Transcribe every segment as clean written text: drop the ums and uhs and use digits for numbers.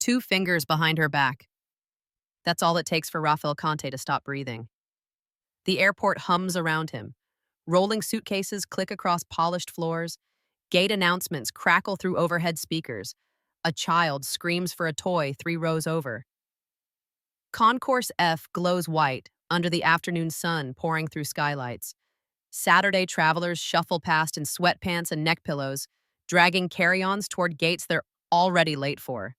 2 fingers behind her back. That's all it takes for Rafael Conte to stop breathing. The airport hums around him. Rolling suitcases click across polished floors. Gate announcements crackle through overhead speakers. A child screams for a toy 3 rows over. Concourse F glows white under the afternoon sun pouring through skylights. Saturday travelers shuffle past in sweatpants and neck pillows, dragging carry-ons toward gates they're already late for.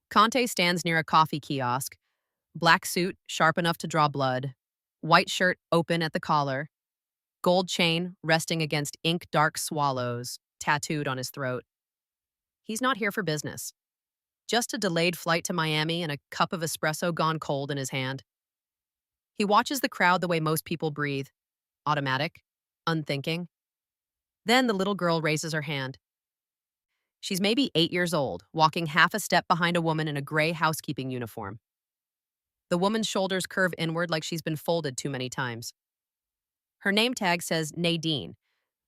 Conte stands near a coffee kiosk, black suit sharp enough to draw blood, white shirt open at the collar, gold chain resting against ink-dark swallows tattooed on his throat. He's not here for business. Just a delayed flight to Miami and a cup of espresso gone cold in his hand. He watches the crowd the way most people breathe, automatic, unthinking. Then the little girl raises her hand. She's maybe 8 years old, walking half a step behind a woman in a gray housekeeping uniform. The woman's shoulders curve inward like she's been folded too many times. Her name tag says Nadine,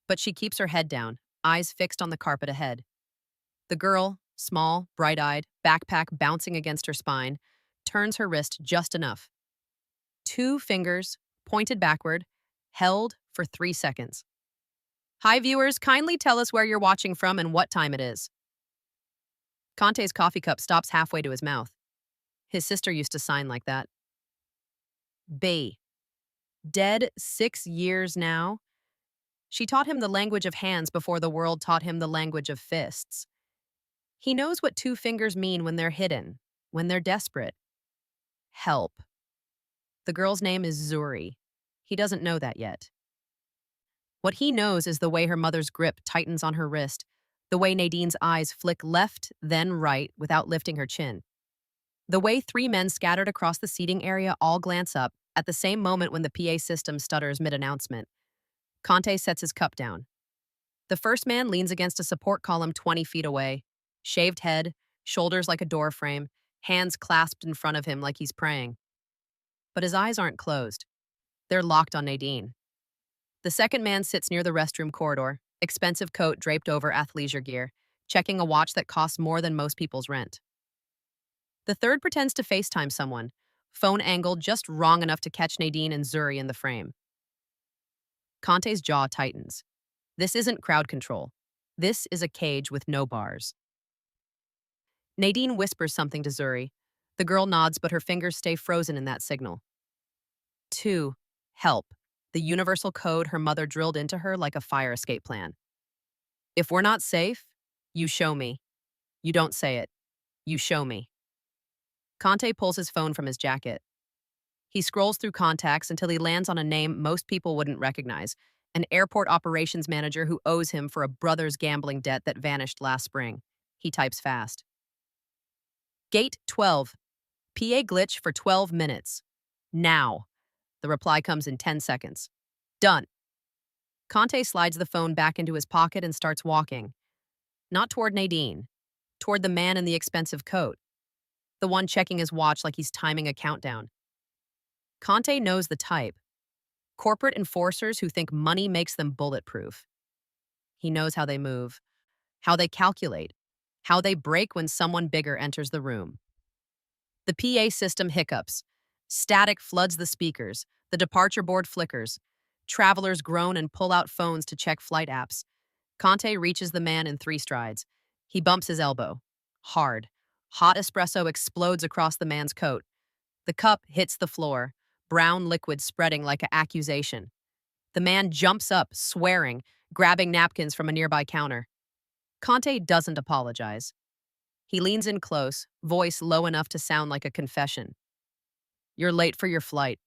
but she keeps her head down, eyes fixed on the carpet ahead. The girl, small, bright-eyed, backpack bouncing against her spine, turns her wrist just enough. 2 fingers, pointed backward, held for 3 seconds. Hi, viewers, kindly tell us where you're watching from and what time it is. Conte's coffee cup stops halfway to his mouth. His sister used to sign like that. B. Dead 6 years now. She taught him the language of hands before the world taught him the language of fists. He knows what 2 fingers mean when they're hidden, when they're desperate. Help. The girl's name is Zuri. He doesn't know that yet. What he knows is the way her mother's grip tightens on her wrist, the way Nadine's eyes flick left, then right, without lifting her chin. The way 3 men scattered across the seating area all glance up at the same moment when the PA system stutters mid-announcement. Conte sets his cup down. The first man leans against a support column 20 feet away, shaved head, shoulders like a door frame, hands clasped in front of him like he's praying. But his eyes aren't closed. They're locked on Nadine. The second man sits near the restroom corridor, expensive coat draped over athleisure gear, checking a watch that costs more than most people's rent. The third pretends to FaceTime someone, phone angled just wrong enough to catch Nadine and Zuri in the frame. Conte's jaw tightens. This isn't crowd control. This is a cage with no bars. Nadine whispers something to Zuri. The girl nods, but her fingers stay frozen in that signal. 2. Help. The universal code her mother drilled into her like a fire escape plan. If we're not safe, you show me. You don't say it. You show me. Conte pulls his phone from his jacket. He scrolls through contacts until he lands on a name most people wouldn't recognize, an airport operations manager who owes him for a brother's gambling debt that vanished last spring. He types fast. Gate 12. PA glitch for 12 minutes. Now. The reply comes in 10 seconds. Done. Conte slides the phone back into his pocket and starts walking. Not toward Nadine. Toward the man in the expensive coat. The one checking his watch like he's timing a countdown. Conte knows the type. Corporate enforcers who think money makes them bulletproof. He knows how they move, how they calculate, how they break when someone bigger enters the room. The PA system hiccups. Static floods the speakers. The departure board flickers. Travelers groan and pull out phones to check flight apps. Conte reaches the man in 3 strides. He bumps his elbow. Hard. Hot espresso explodes across the man's coat. The cup hits the floor, brown liquid spreading like an accusation. The man jumps up, swearing, grabbing napkins from a nearby counter. Conte doesn't apologize. He leans in close, voice low enough to sound like a confession. You're late for your flight.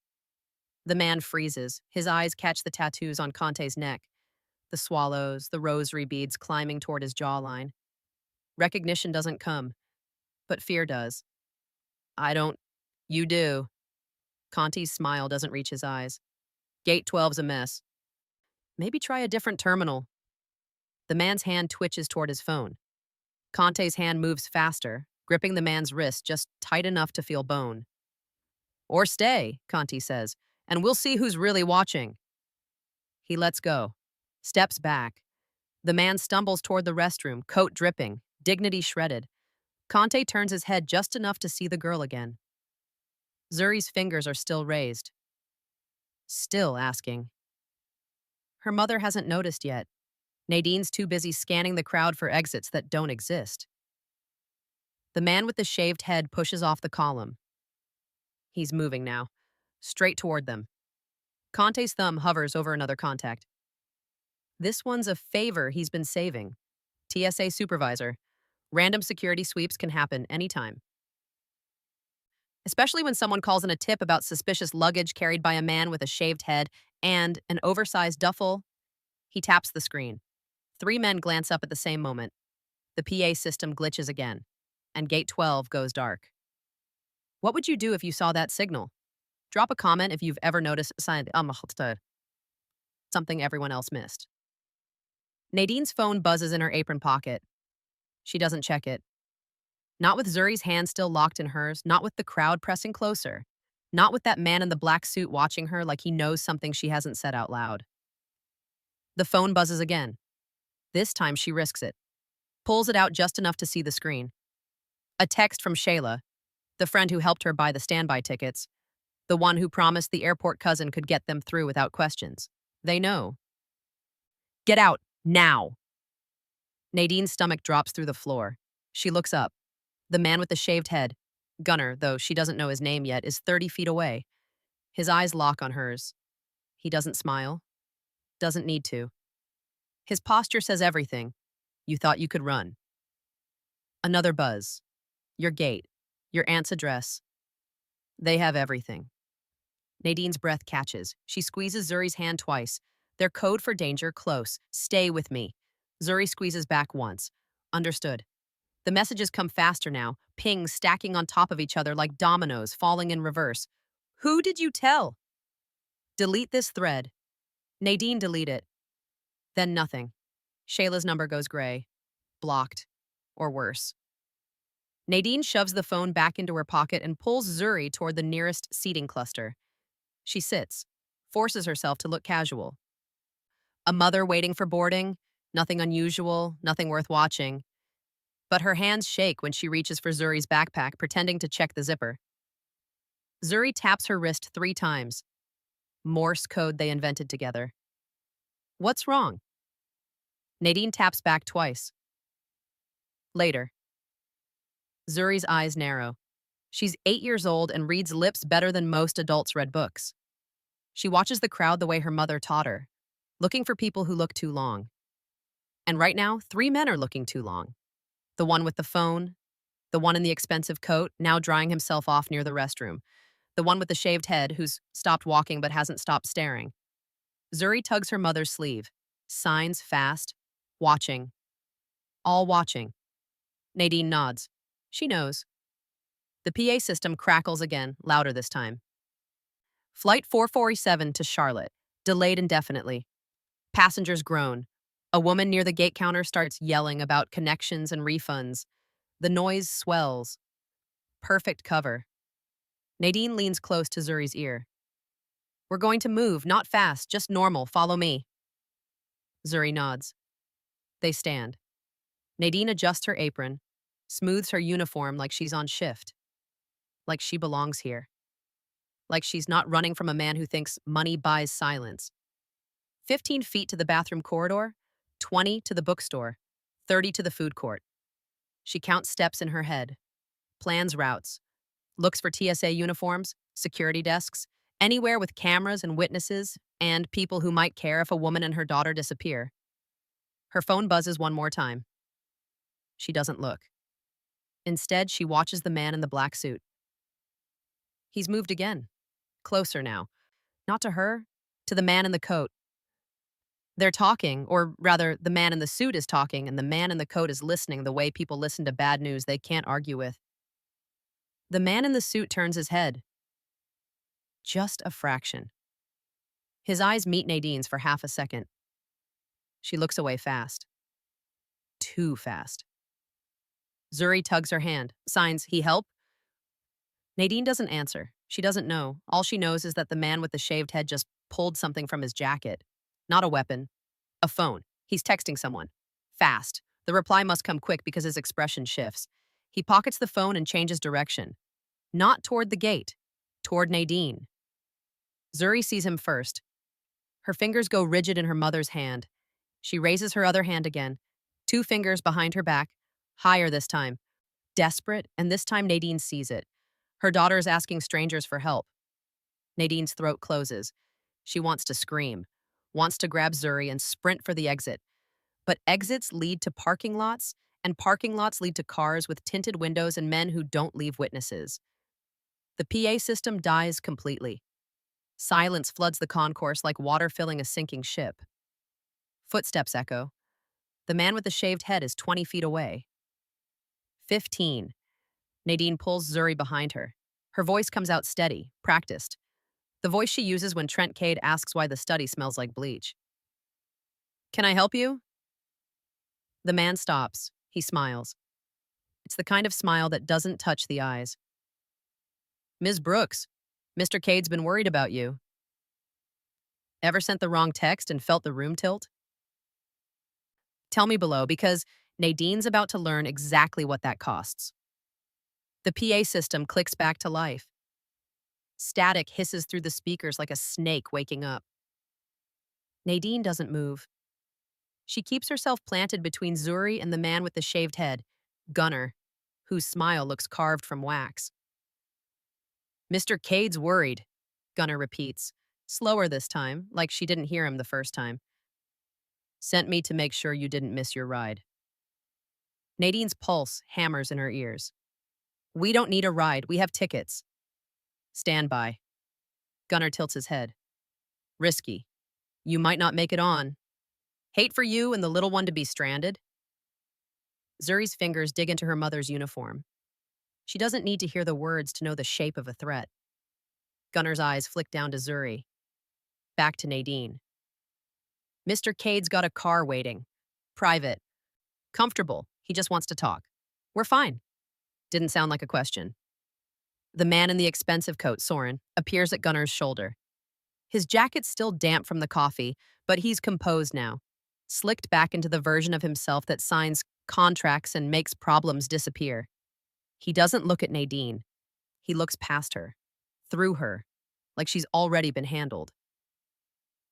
The man freezes. His eyes catch the tattoos on Conte's neck. The swallows, the rosary beads climbing toward his jawline. Recognition doesn't come, but fear does. I don't. You do. Conte's smile doesn't reach his eyes. Gate 12's a mess. Maybe try a different terminal. The man's hand twitches toward his phone. Conte's hand moves faster, gripping the man's wrist just tight enough to feel bone. Or stay, Conte says, and we'll see who's really watching. He lets go, steps back. The man stumbles toward the restroom, coat dripping, dignity shredded. Conte turns his head just enough to see the girl again. Zuri's fingers are still raised, still asking. Her mother hasn't noticed yet. Nadine's too busy scanning the crowd for exits that don't exist. The man with the shaved head pushes off the column. He's moving now, straight toward them. Conte's thumb hovers over another contact. This one's a favor he's been saving. TSA supervisor. Random security sweeps can happen anytime. Especially when someone calls in a tip about suspicious luggage carried by a man with a shaved head and an oversized duffel. He taps the screen. 3 men glance up at the same moment. The PA system glitches again, and gate 12 goes dark. What would you do if you saw that signal? Drop a comment if you've ever noticed something everyone else missed. Nadine's phone buzzes in her apron pocket. She doesn't check it. Not with Zuri's hand still locked in hers, not with the crowd pressing closer, not with that man in the black suit watching her like he knows something she hasn't said out loud. The phone buzzes again. This time she risks it. Pulls it out just enough to see the screen. A text from Shayla, the friend who helped her buy the standby tickets, the one who promised the airport cousin could get them through without questions. They know. Get out, now! Nadine's stomach drops through the floor. She looks up. The man with the shaved head, Gunnar, though she doesn't know his name yet, is 30 feet away. His eyes lock on hers. He doesn't smile. Doesn't need to. His posture says everything. You thought you could run. Another buzz. Your gate. Your aunt's address. They have everything. Nadine's breath catches. She squeezes Zuri's hand twice. Their code for danger, close. Stay with me. Zuri squeezes back once. Understood. The messages come faster now, pings stacking on top of each other like dominoes falling in reverse. Who did you tell? Delete this thread. Nadine, delete it. Then nothing. Shayla's number goes gray. Blocked. Or worse. Nadine shoves the phone back into her pocket and pulls Zuri toward the nearest seating cluster. She sits, forces herself to look casual. A mother waiting for boarding, nothing unusual, nothing worth watching. But her hands shake when she reaches for Zuri's backpack, pretending to check the zipper. Zuri taps her wrist 3 times. Morse code they invented together. What's wrong? Nadine taps back twice. Later. Zuri's eyes narrow. She's 8 years old and reads lips better than most adults read books. She watches the crowd the way her mother taught her, looking for people who look too long. And right now, 3 men are looking too long. The one with the phone, the one in the expensive coat, now drying himself off near the restroom, the one with the shaved head who's stopped walking but hasn't stopped staring. Zuri tugs her mother's sleeve, signs fast, watching. All watching. Nadine nods. She knows. The PA system crackles again, louder this time. Flight 447 to Charlotte, delayed indefinitely. Passengers groan. A woman near the gate counter starts yelling about connections and refunds. The noise swells. Perfect cover. Nadine leans close to Zuri's ear. We're going to move, not fast, just normal, follow me. Zuri nods. They stand. Nadine adjusts her apron, smooths her uniform like she's on shift. Like she belongs here. Like she's not running from a man who thinks money buys silence. 15 feet to the bathroom corridor, 20 to the bookstore, 30 to the food court. She counts steps in her head, plans routes, looks for TSA uniforms, security desks, anywhere with cameras and witnesses, and people who might care if a woman and her daughter disappear. Her phone buzzes one more time. She doesn't look. Instead, she watches the man in the black suit. He's moved again. Closer now. Not to her, to the man in the coat. They're talking, or rather, the man in the suit is talking, and the man in the coat is listening the way people listen to bad news they can't argue with. The man in the suit turns his head. Just a fraction. His eyes meet Nadine's for half a second. She looks away fast. Too fast. Zuri tugs her hand, signs, he help? Nadine doesn't answer. She doesn't know. All she knows is that the man with the shaved head just pulled something from his jacket. Not a weapon. A phone. He's texting someone. Fast. The reply must come quick because his expression shifts. He pockets the phone and changes direction. Not toward the gate, toward Nadine. Zuri sees him first. Her fingers go rigid in her mother's hand. She raises her other hand again, 2 fingers behind her back, higher this time. Desperate, and this time Nadine sees it. Her daughter is asking strangers for help. Nadine's throat closes. She wants to scream, wants to grab Zuri and sprint for the exit. But exits lead to parking lots, and parking lots lead to cars with tinted windows and men who don't leave witnesses. The PA system dies completely. Silence floods the concourse like water filling a sinking ship. Footsteps echo. The man with the shaved head is 20 feet away. 15. Nadine pulls Zuri behind her. Her voice comes out steady, practiced. The voice she uses when Trent Cade asks why the study smells like bleach. Can I help you? The man stops. He smiles. It's the kind of smile that doesn't touch the eyes. Ms. Brooks, Mr. Cade's been worried about you. Ever sent the wrong text and felt the room tilt? Tell me below, because Nadine's about to learn exactly what that costs. The PA system clicks back to life. Static hisses through the speakers like a snake waking up. Nadine doesn't move. She keeps herself planted between Zuri and the man with the shaved head, Gunnar, whose smile looks carved from wax. Mr. Cade's worried, Gunnar repeats, slower this time, like she didn't hear him the first time. Sent me to make sure you didn't miss your ride. Nadine's pulse hammers in her ears. We don't need a ride, we have tickets. Stand by. Gunnar tilts his head. Risky. You might not make it on. Hate for you and the little one to be stranded? Zuri's fingers dig into her mother's uniform. She doesn't need to hear the words to know the shape of a threat. Gunnar's eyes flick down to Zuri. Back to Nadine. Mr. Cade's got a car waiting. Private. Comfortable. He just wants to talk. We're fine. Didn't sound like a question. The man in the expensive coat, Soren, appears at Gunnar's shoulder. His jacket's still damp from the coffee, but he's composed now, slicked back into the version of himself that signs contracts and makes problems disappear. He doesn't look at Nadine. He looks past her, through her, like she's already been handled.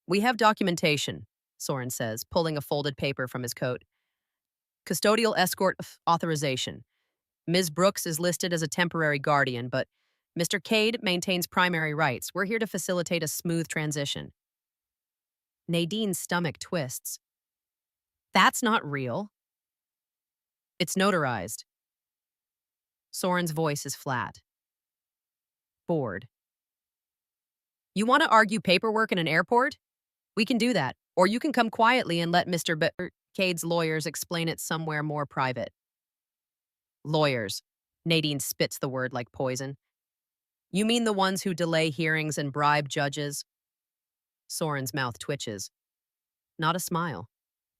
We have documentation, Soren says, pulling a folded paper from his coat. Custodial escort authorization. Ms. Brooks is listed as a temporary guardian, but Mr. Cade maintains primary rights. We're here to facilitate a smooth transition. Nadine's stomach twists. That's not real. It's notarized. Soren's voice is flat. Bored. You want to argue paperwork in an airport? We can do that. Or you can come quietly and let Mr. Cade's lawyers explain it somewhere more private. Lawyers. Nadine spits the word like poison. You mean the ones who delay hearings and bribe judges? Soren's mouth twitches. Not a smile.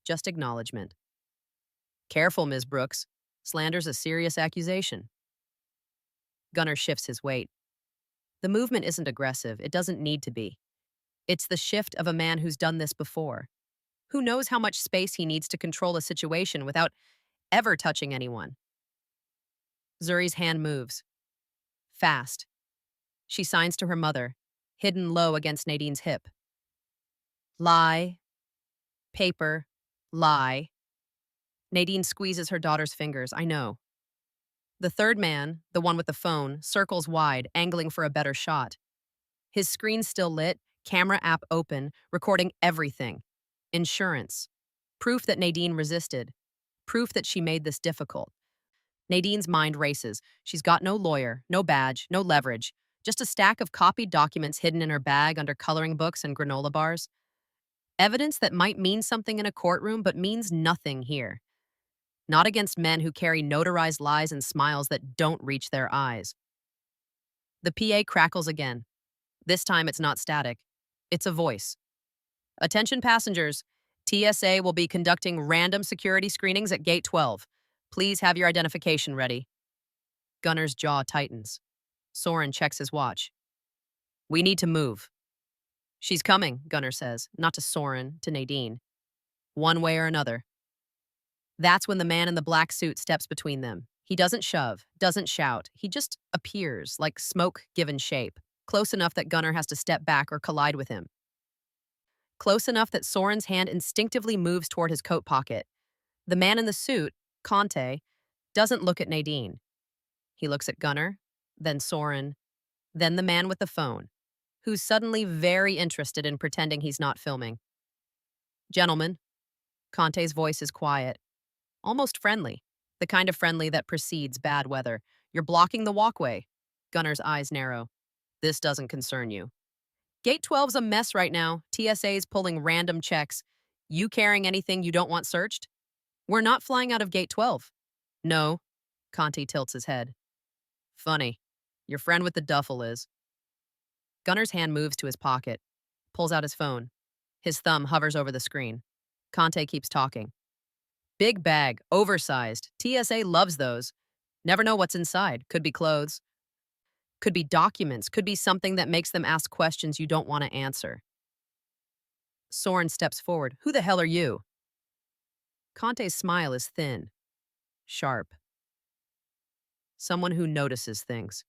Just acknowledgement. Careful, Ms. Brooks. Slander's a serious accusation. Gunnar shifts his weight. The movement isn't aggressive. It doesn't need to be. It's the shift of a man who's done this before. Who knows how much space he needs to control a situation without ever touching anyone? Zuri's hand moves. Fast. She signs to her mother, hidden low against Nadine's hip. Lie. Paper. Lie. Nadine squeezes her daughter's fingers. I know. The third man, the one with the phone, circles wide, angling for a better shot. His screen still lit, camera app open, recording everything. Insurance. Proof that Nadine resisted. Proof that she made this difficult. Nadine's mind races. She's got no lawyer, no badge, no leverage. Just a stack of copied documents hidden in her bag under coloring books and granola bars. Evidence that might mean something in a courtroom, but means nothing here. Not against men who carry notarized lies and smiles that don't reach their eyes. The PA crackles again. This time it's not static. It's a voice. Attention passengers. TSA will be conducting random security screenings at Gate 12. Please have your identification ready. Gunnar's jaw tightens. Soren checks his watch. We need to move. She's coming, Gunnar says, not to Soren, to Nadine. One way or another. That's when the man in the black suit steps between them. He doesn't shove, doesn't shout. He just appears, like smoke given shape, close enough that Gunnar has to step back or collide with him. Close enough that Soren's hand instinctively moves toward his coat pocket. The man in the suit, Conte, doesn't look at Nadine. He looks at Gunnar, then Soren, then the man with the phone, who's suddenly very interested in pretending he's not filming. Gentlemen, Conte's voice is quiet, almost friendly, the kind of friendly that precedes bad weather. You're blocking the walkway. Gunnar's eyes narrow. This doesn't concern you. Gate 12's a mess right now. TSA's pulling random checks. You carrying anything you don't want searched? We're not flying out of Gate 12. No. Conte tilts his head. Funny. Your friend with the duffel is. Gunnar's hand moves to his pocket, pulls out his phone. His thumb hovers over the screen. Conte keeps talking. Big bag, oversized. TSA loves those. Never know what's inside. Could be clothes. Could be documents. Could be something that makes them ask questions you don't want to answer. Soren steps forward. Who the hell are you? Conte's smile is thin, sharp. Someone who notices things.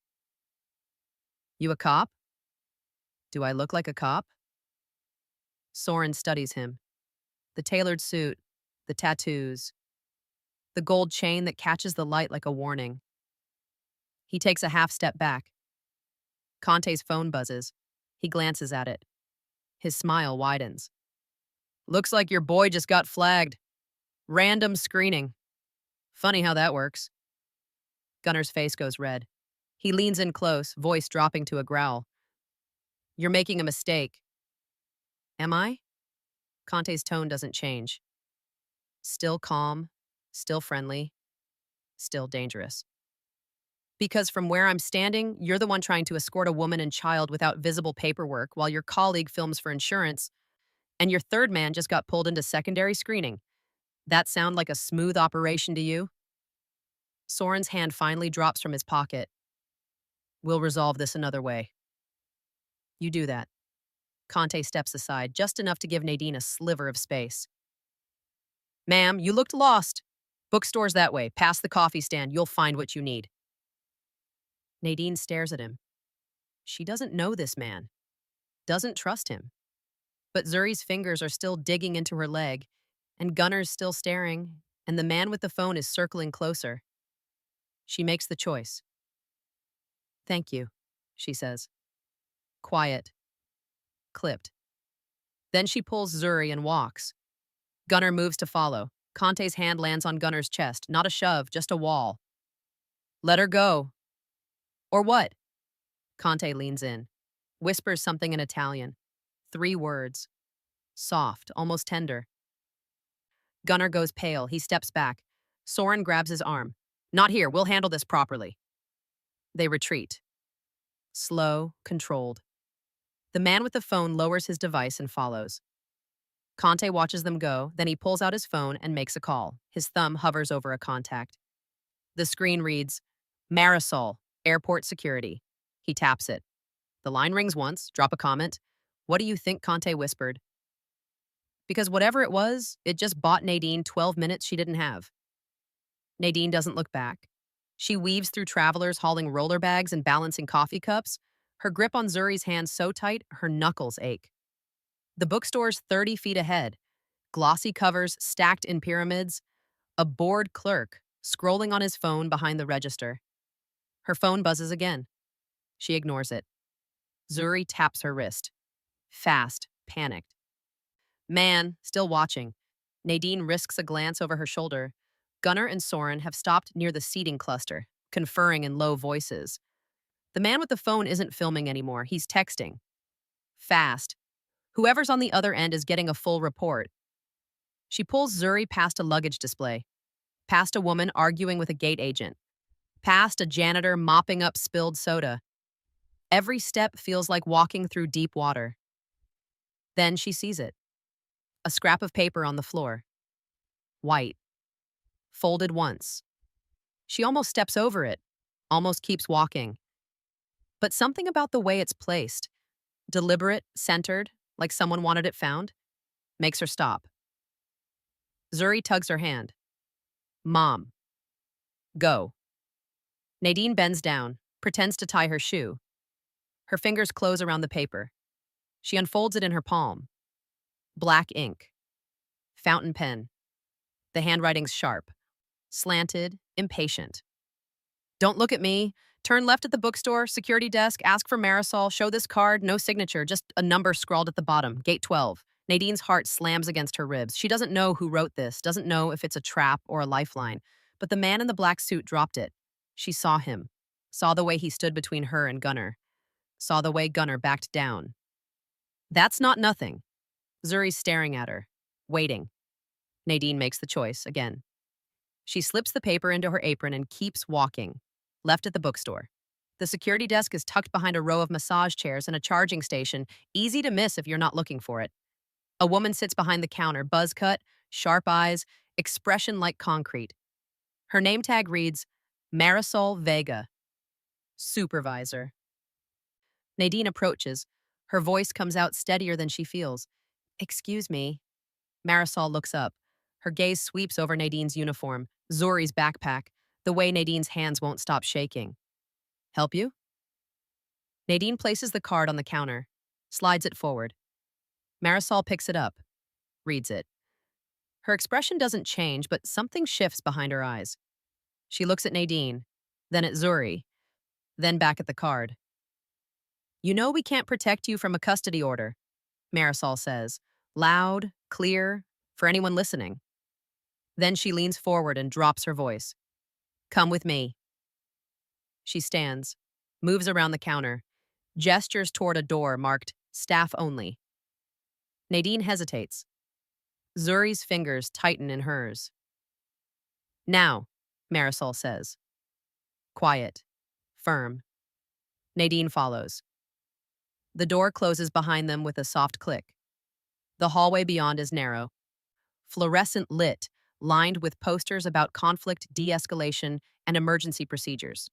You a cop? Do I look like a cop? Soren studies him. The tailored suit, the tattoos, the gold chain that catches the light like a warning. He takes a half step back. Conte's phone buzzes. He glances at it. His smile widens. Looks like your boy just got flagged. Random screening. Funny how that works. Gunnar's face goes red. He leans in close, voice dropping to a growl. You're making a mistake. Am I? Conte's tone doesn't change. Still calm, still friendly, still dangerous. Because from where I'm standing, you're the one trying to escort a woman and child without visible paperwork while your colleague films for insurance, and your third man just got pulled into secondary screening. That sound like a smooth operation to you? Soren's hand finally drops from his pocket. We'll resolve this another way. You do that. Conte steps aside, just enough to give Nadine a sliver of space. Ma'am, you looked lost. Bookstore's that way. Past the coffee stand. You'll find what you need. Nadine stares at him. She doesn't know this man. Doesn't trust him. But Zuri's fingers are still digging into her leg, and Gunnar's still staring, and the man with the phone is circling closer. She makes the choice. Thank you, she says. Quiet. Clipped. Then she pulls Zuri and walks. Gunnar moves to follow. Conte's hand lands on Gunnar's chest. Not a shove, just a wall. Let her go. Or what? Conte leans in. Whispers something in Italian. 3 words. Soft, almost tender. Gunnar goes pale. He steps back. Soren grabs his arm. Not here. We'll handle this properly. They retreat. Slow, controlled. The man with the phone lowers his device and follows. Conte watches them go, then he pulls out his phone and makes a call. His thumb hovers over a contact. The screen reads, Marisol, Airport Security. He taps it. The line rings once, drop a comment. What do you think? Conte whispered. Because whatever it was, it just bought Nadine 12 minutes she didn't have. Nadine doesn't look back. She weaves through travelers hauling roller bags and balancing coffee cups, her grip on Zuri's hand so tight her knuckles ache. The bookstore's 30 feet ahead, glossy covers stacked in pyramids, a bored clerk scrolling on his phone behind the register. Her phone buzzes again. She ignores it. Zuri taps her wrist. Fast, panicked. Man, still watching. Nadine risks a glance over her shoulder. Gunnar and Soren have stopped near the seating cluster, conferring in low voices. The man with the phone isn't filming anymore. He's texting. Fast. Whoever's on the other end is getting a full report. She pulls Zuri past a luggage display, past a woman arguing with a gate agent, past a janitor mopping up spilled soda. Every step feels like walking through deep water. Then she sees it. A scrap of paper on the floor. White. Folded once. She almost steps over it, almost keeps walking. But something about the way it's placed, deliberate, centered, like someone wanted it found, makes her stop. Zuri tugs her hand. Mom. Go. Nadine bends down, pretends to tie her shoe. Her fingers close around the paper. She unfolds it in her palm. Black ink. Fountain pen. The handwriting's sharp. Slanted, impatient. Don't look at me. Turn left at the bookstore, security desk, ask for Marisol, show this card, no signature, just a number scrawled at the bottom, gate 12. Nadine's heart slams against her ribs. She doesn't know who wrote this, doesn't know if it's a trap or a lifeline. But the man in the black suit dropped it. She saw him, saw the way he stood between her and Gunnar, saw the way Gunnar backed down. That's not nothing. Zuri's staring at her, waiting. Nadine makes the choice again. She slips the paper into her apron and keeps walking, left at the bookstore. The security desk is tucked behind a row of massage chairs and a charging station, easy to miss if you're not looking for it. A woman sits behind the counter, buzz cut, sharp eyes, expression like concrete. Her name tag reads, Marisol Vega, supervisor. Nadine approaches. Her voice comes out steadier than she feels. Excuse me. Marisol looks up. Her gaze sweeps over Nadine's uniform, Zuri's backpack, the way Nadine's hands won't stop shaking. Help you? Nadine places the card on the counter, slides it forward. Marisol picks it up, reads it. Her expression doesn't change, but something shifts behind her eyes. She looks at Nadine, then at Zuri, then back at the card. You know we can't protect you from a custody order, Marisol says, loud, clear, for anyone listening. Then she leans forward and drops her voice. Come with me. She stands, moves around the counter, gestures toward a door marked staff only. Nadine hesitates. Zuri's fingers tighten in hers. Now, Marisol says. Quiet, firm. Nadine follows. The door closes behind them with a soft click. The hallway beyond is narrow, fluorescent lit, lined with posters about conflict de-escalation and emergency procedures.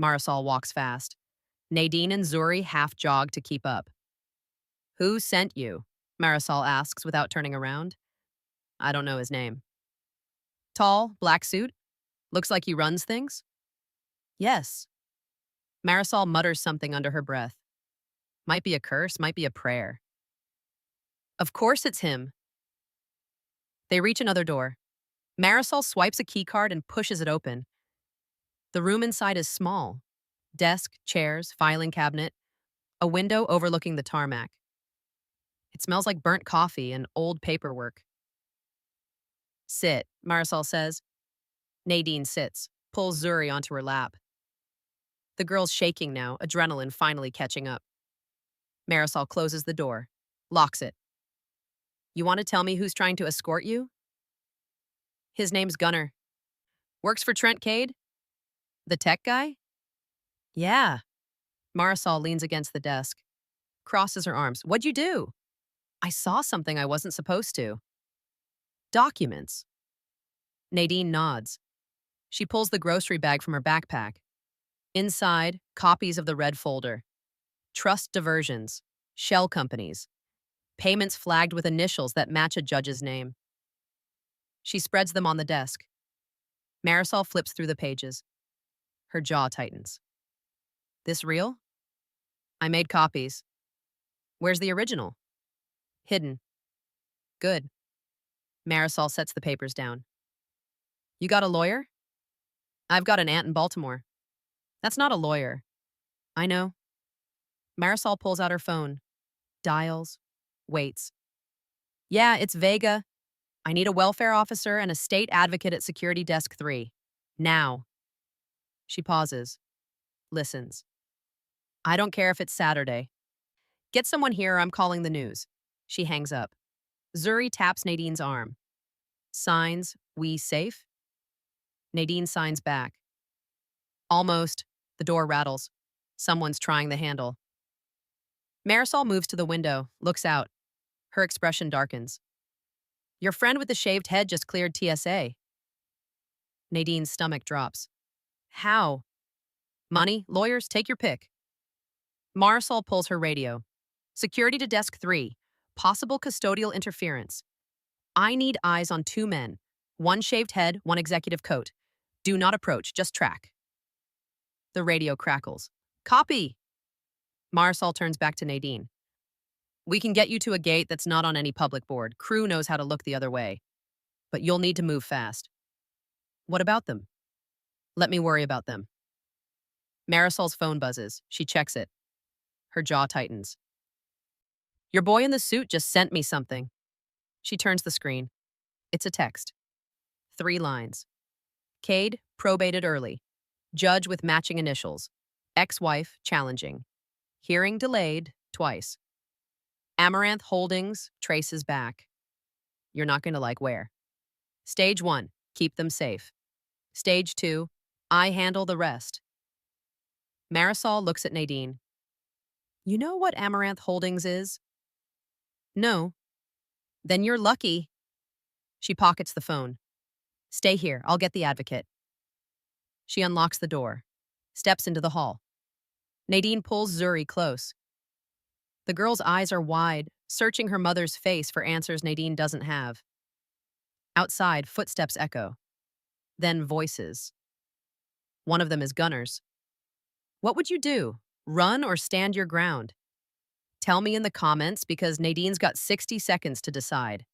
Marisol walks fast. Nadine and Zuri half jog to keep up. Who sent you? Marisol asks without turning around. I don't know his name. Tall, black suit? Looks like he runs things? Yes. Marisol mutters something under her breath. Might be a curse, might be a prayer. Of course it's him. They reach another door. Marisol swipes a keycard and pushes it open. The room inside is small. Desk, chairs, filing cabinet, a window overlooking the tarmac. It smells like burnt coffee and old paperwork. Sit, Marisol says. Nadine sits, pulls Zuri onto her lap. The girl's shaking now, adrenaline finally catching up. Marisol closes the door, locks it. You want to tell me who's trying to escort you? His name's Gunnar. Works for Trent Cade? The tech guy? Yeah. Marisol leans against the desk, crosses her arms. What'd you do? I saw something I wasn't supposed to. Documents. Nadine nods. She pulls the grocery bag from her backpack. Inside, copies of the red folder. Trust diversions. Shell companies. Payments flagged with initials that match a judge's name. She spreads them on the desk. Marisol flips through the pages. Her jaw tightens. This real? I made copies. Where's the original? Hidden. Good. Marisol sets the papers down. You got a lawyer? I've got an aunt in Baltimore. That's not a lawyer. I know. Marisol pulls out her phone. Dials. Waits. Yeah, it's Vega. I need a welfare officer and a state advocate at Security Desk 3. Now. She pauses. Listens. I don't care if it's Saturday. Get someone here or I'm calling the news. She hangs up. Zuri taps Nadine's arm. Signs, we safe? Nadine signs back. Almost. The door rattles. Someone's trying the handle. Marisol moves to the window, looks out. Her expression darkens. Your friend with the shaved head just cleared TSA. Nadine's stomach drops. How? Money, lawyers, take your pick. Marisol pulls her radio. Security to desk 3. Possible custodial interference. I need eyes on 2 men. 1 shaved head, 1 executive coat. Do not approach, just track. The radio crackles. Copy! Marisol turns back to Nadine. We can get you to a gate that's not on any public board. Crew knows how to look the other way. But you'll need to move fast. What about them? Let me worry about them. Marisol's phone buzzes. She checks it. Her jaw tightens. Your boy in the suit just sent me something. She turns the screen. It's a text. 3 lines. Cade, probated early. Judge with matching initials. Ex-wife, challenging. Hearing delayed, twice. Amaranth Holdings, traces back. You're not going to like where. Stage 1, keep them safe. Stage 2, I handle the rest. Marisol looks at Nadine. You know what Amaranth Holdings is? No. Then you're lucky. She pockets the phone. Stay here, I'll get the advocate. She unlocks the door, steps into the hall. Nadine pulls Zuri close. The girl's eyes are wide, searching her mother's face for answers Nadine doesn't have. Outside, footsteps echo. Then voices. One of them is Gunner's. What would you do? Run or stand your ground? Tell me in the comments because Nadine's got 60 seconds to decide.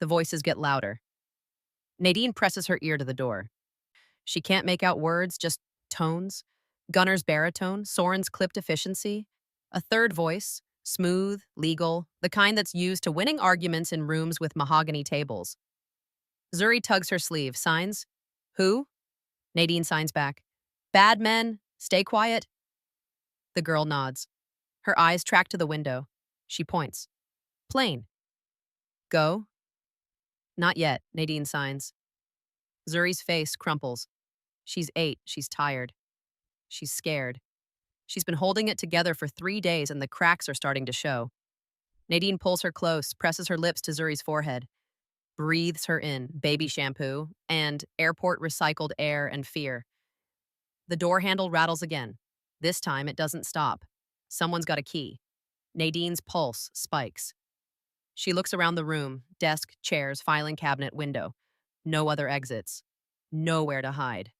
The voices get louder. Nadine presses her ear to the door. She can't make out words, just tones. Gunner's baritone, Soren's clipped efficiency. A third voice, smooth, legal, the kind that's used to winning arguments in rooms with mahogany tables. Zuri tugs her sleeve, signs. Who? Nadine signs back. Bad men, stay quiet. The girl nods. Her eyes track to the window. She points. Plane. Go? Not yet, Nadine signs. Zuri's face crumples. She's 8, she's tired. She's scared. She's been holding it together for 3 days and the cracks are starting to show. Nadine pulls her close, presses her lips to Zuri's forehead, breathes her in, baby shampoo, and airport recycled air and fear. The door handle rattles again. This time it doesn't stop. Someone's got a key. Nadine's pulse spikes. She looks around the room, desk, chairs, filing cabinet, window. No other exits. Nowhere to hide.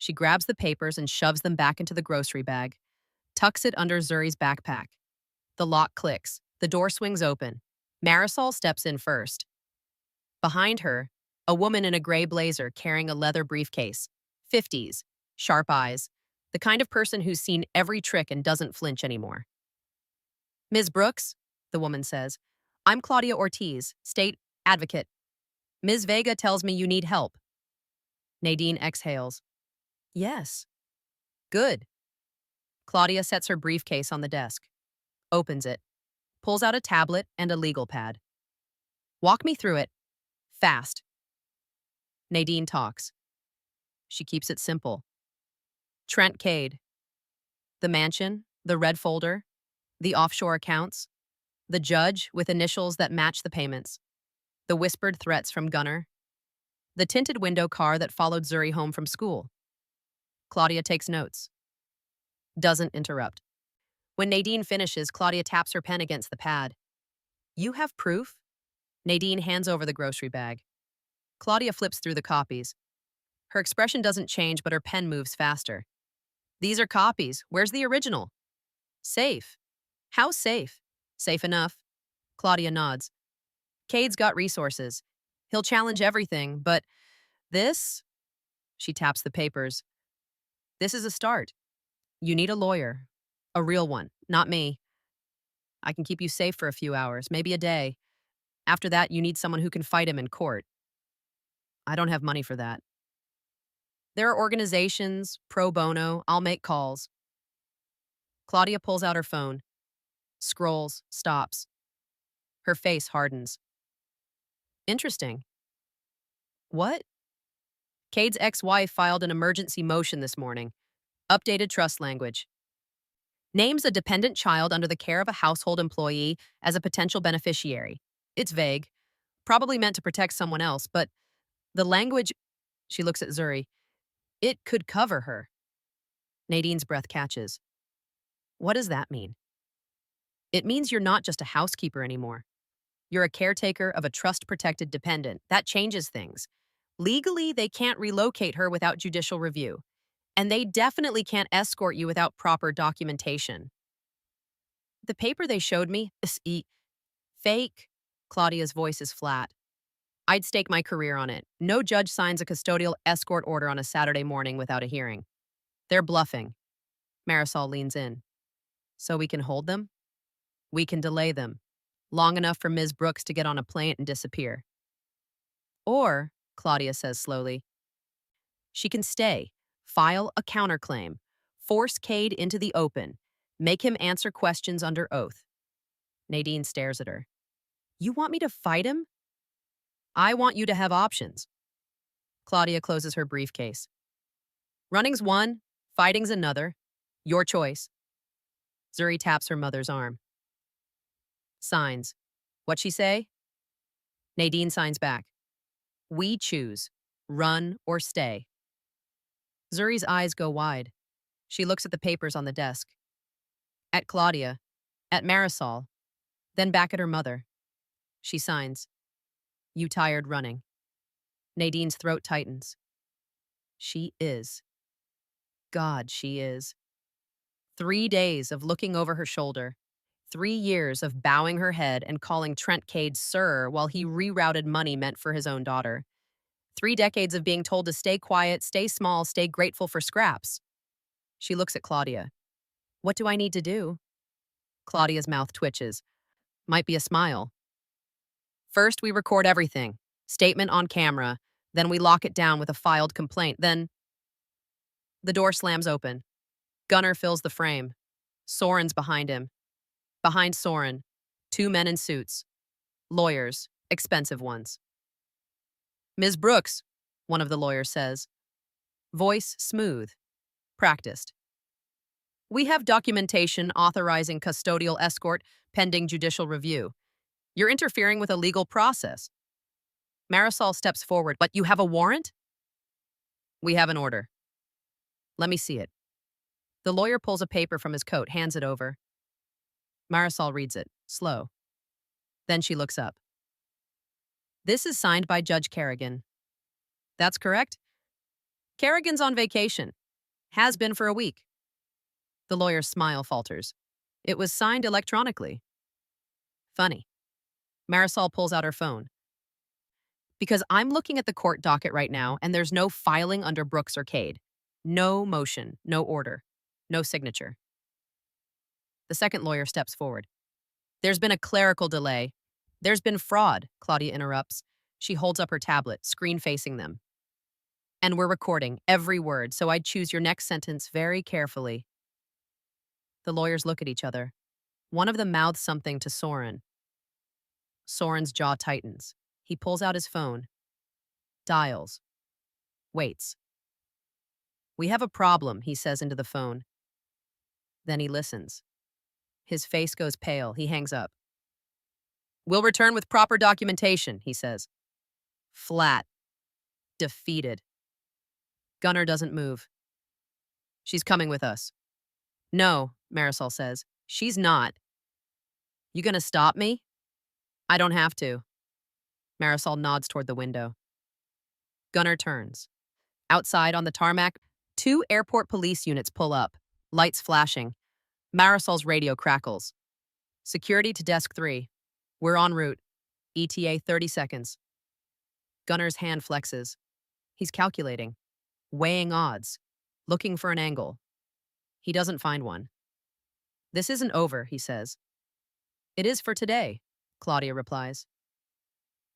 She grabs the papers and shoves them back into the grocery bag, tucks it under Zuri's backpack. The lock clicks. The door swings open. Marisol steps in first. Behind her, a woman in a gray blazer carrying a leather briefcase. 50s, sharp eyes, the kind of person who's seen every trick and doesn't flinch anymore. Ms. Brooks, the woman says, I'm Claudia Ortiz, state advocate. Ms. Vega tells me you need help. Nadine exhales. Yes. Good. Claudia sets her briefcase on the desk, opens it, pulls out a tablet and a legal pad. Walk me through it. Fast. Nadine talks. She keeps it simple. Trent Cade. The mansion, the red folder, the offshore accounts, the judge with initials that match the payments, the whispered threats from Gunner, the tinted window car that followed Zuri home from school. Claudia takes notes. Doesn't interrupt. When Nadine finishes, Claudia taps her pen against the pad. You have proof? Nadine hands over the grocery bag. Claudia flips through the copies. Her expression doesn't change, but her pen moves faster. These are copies. Where's the original? Safe. How safe? Safe enough. Claudia nods. Cade's got resources. He'll challenge everything, but this? She taps the papers. This is a start. You need a lawyer. A real one, not me. I can keep you safe for a few hours, maybe a day. After that, you need someone who can fight him in court. I don't have money for that. There are organizations, pro bono, I'll make calls. Claudia pulls out her phone, scrolls, stops. Her face hardens. Interesting. What? Cade's ex-wife filed an emergency motion this morning. Updated trust language. Names a dependent child under the care of a household employee as a potential beneficiary. It's vague, probably meant to protect someone else, but the language, she looks at Zuri, it could cover her. Nadine's breath catches. What does that mean? It means you're not just a housekeeper anymore. You're a caretaker of a trust-protected dependent. That changes things. Legally, they can't relocate her without judicial review. And they definitely can't escort you without proper documentation. The paper they showed me is fake. Claudia's voice is flat. I'd stake my career on it. No judge signs a custodial escort order on a Saturday morning without a hearing. They're bluffing. Marisol leans in. So we can hold them? We can delay them. Long enough for Ms. Brooks to get on a plane and disappear. Or, Claudia says slowly, she can stay, file a counterclaim, force Cade into the open, make him answer questions under oath. Nadine stares at her. You want me to fight him? I want you to have options. Claudia closes her briefcase. Running's one, fighting's another. Your choice. Zuri taps her mother's arm. Signs. What'd she say? Nadine signs back. We choose. Run or stay. Zuri's eyes go wide. She looks at the papers on the desk. At Claudia. At Marisol. Then back at her mother. She signs. You tired running. Nadine's throat tightens. She is. God, she is. 3 days of looking over her shoulder. 3 years of bowing her head and calling Trent Cade sir while he rerouted money meant for his own daughter. 3 decades of being told to stay quiet, stay small, stay grateful for scraps. She looks at Claudia. What do I need to do? Claudia's mouth twitches. Might be a smile. First, we record everything. Statement on camera. Then we lock it down with a filed complaint. Then the door slams open. Gunnar fills the frame. Soren's behind him. Behind Soren, 2 men in suits. Lawyers, expensive ones. Ms. Brooks, one of the lawyers says. Voice smooth. Practiced. We have documentation authorizing custodial escort pending judicial review. You're interfering with a legal process. Marisol steps forward. But you have a warrant? We have an order. Let me see it. The lawyer pulls a paper from his coat, hands it over. Marisol reads it, slow. Then she looks up. This is signed by Judge Kerrigan. That's correct? Kerrigan's on vacation. Has been for a week. The lawyer's smile falters. It was signed electronically. Funny. Marisol pulls out her phone. Because I'm looking at the court docket right now, and there's no filing under Brooks or Cade. No motion, no order, no signature. The second lawyer steps forward. There's been a clerical delay. There's been fraud, Claudia interrupts. She holds up her tablet, screen facing them. And we're recording every word, so I'd choose your next sentence very carefully. The lawyers look at each other. One of them mouths something to Soren. Soren's jaw tightens. He pulls out his phone. Dials. Waits. We have a problem, he says into the phone. Then he listens. His face goes pale. He hangs up. We'll return with proper documentation, he says. Flat. Defeated. Gunnar doesn't move. She's coming with us. No, Marisol says. She's not. You gonna stop me? I don't have to. Marisol nods toward the window. Gunnar turns. Outside on the tarmac, 2 airport police units pull up, lights flashing. Marisol's radio crackles. Security to desk 3. We're en route. ETA 30 seconds. Gunnar's hand flexes. He's calculating, weighing odds, looking for an angle. He doesn't find one. This isn't over, he says. It is for today, Claudia replies.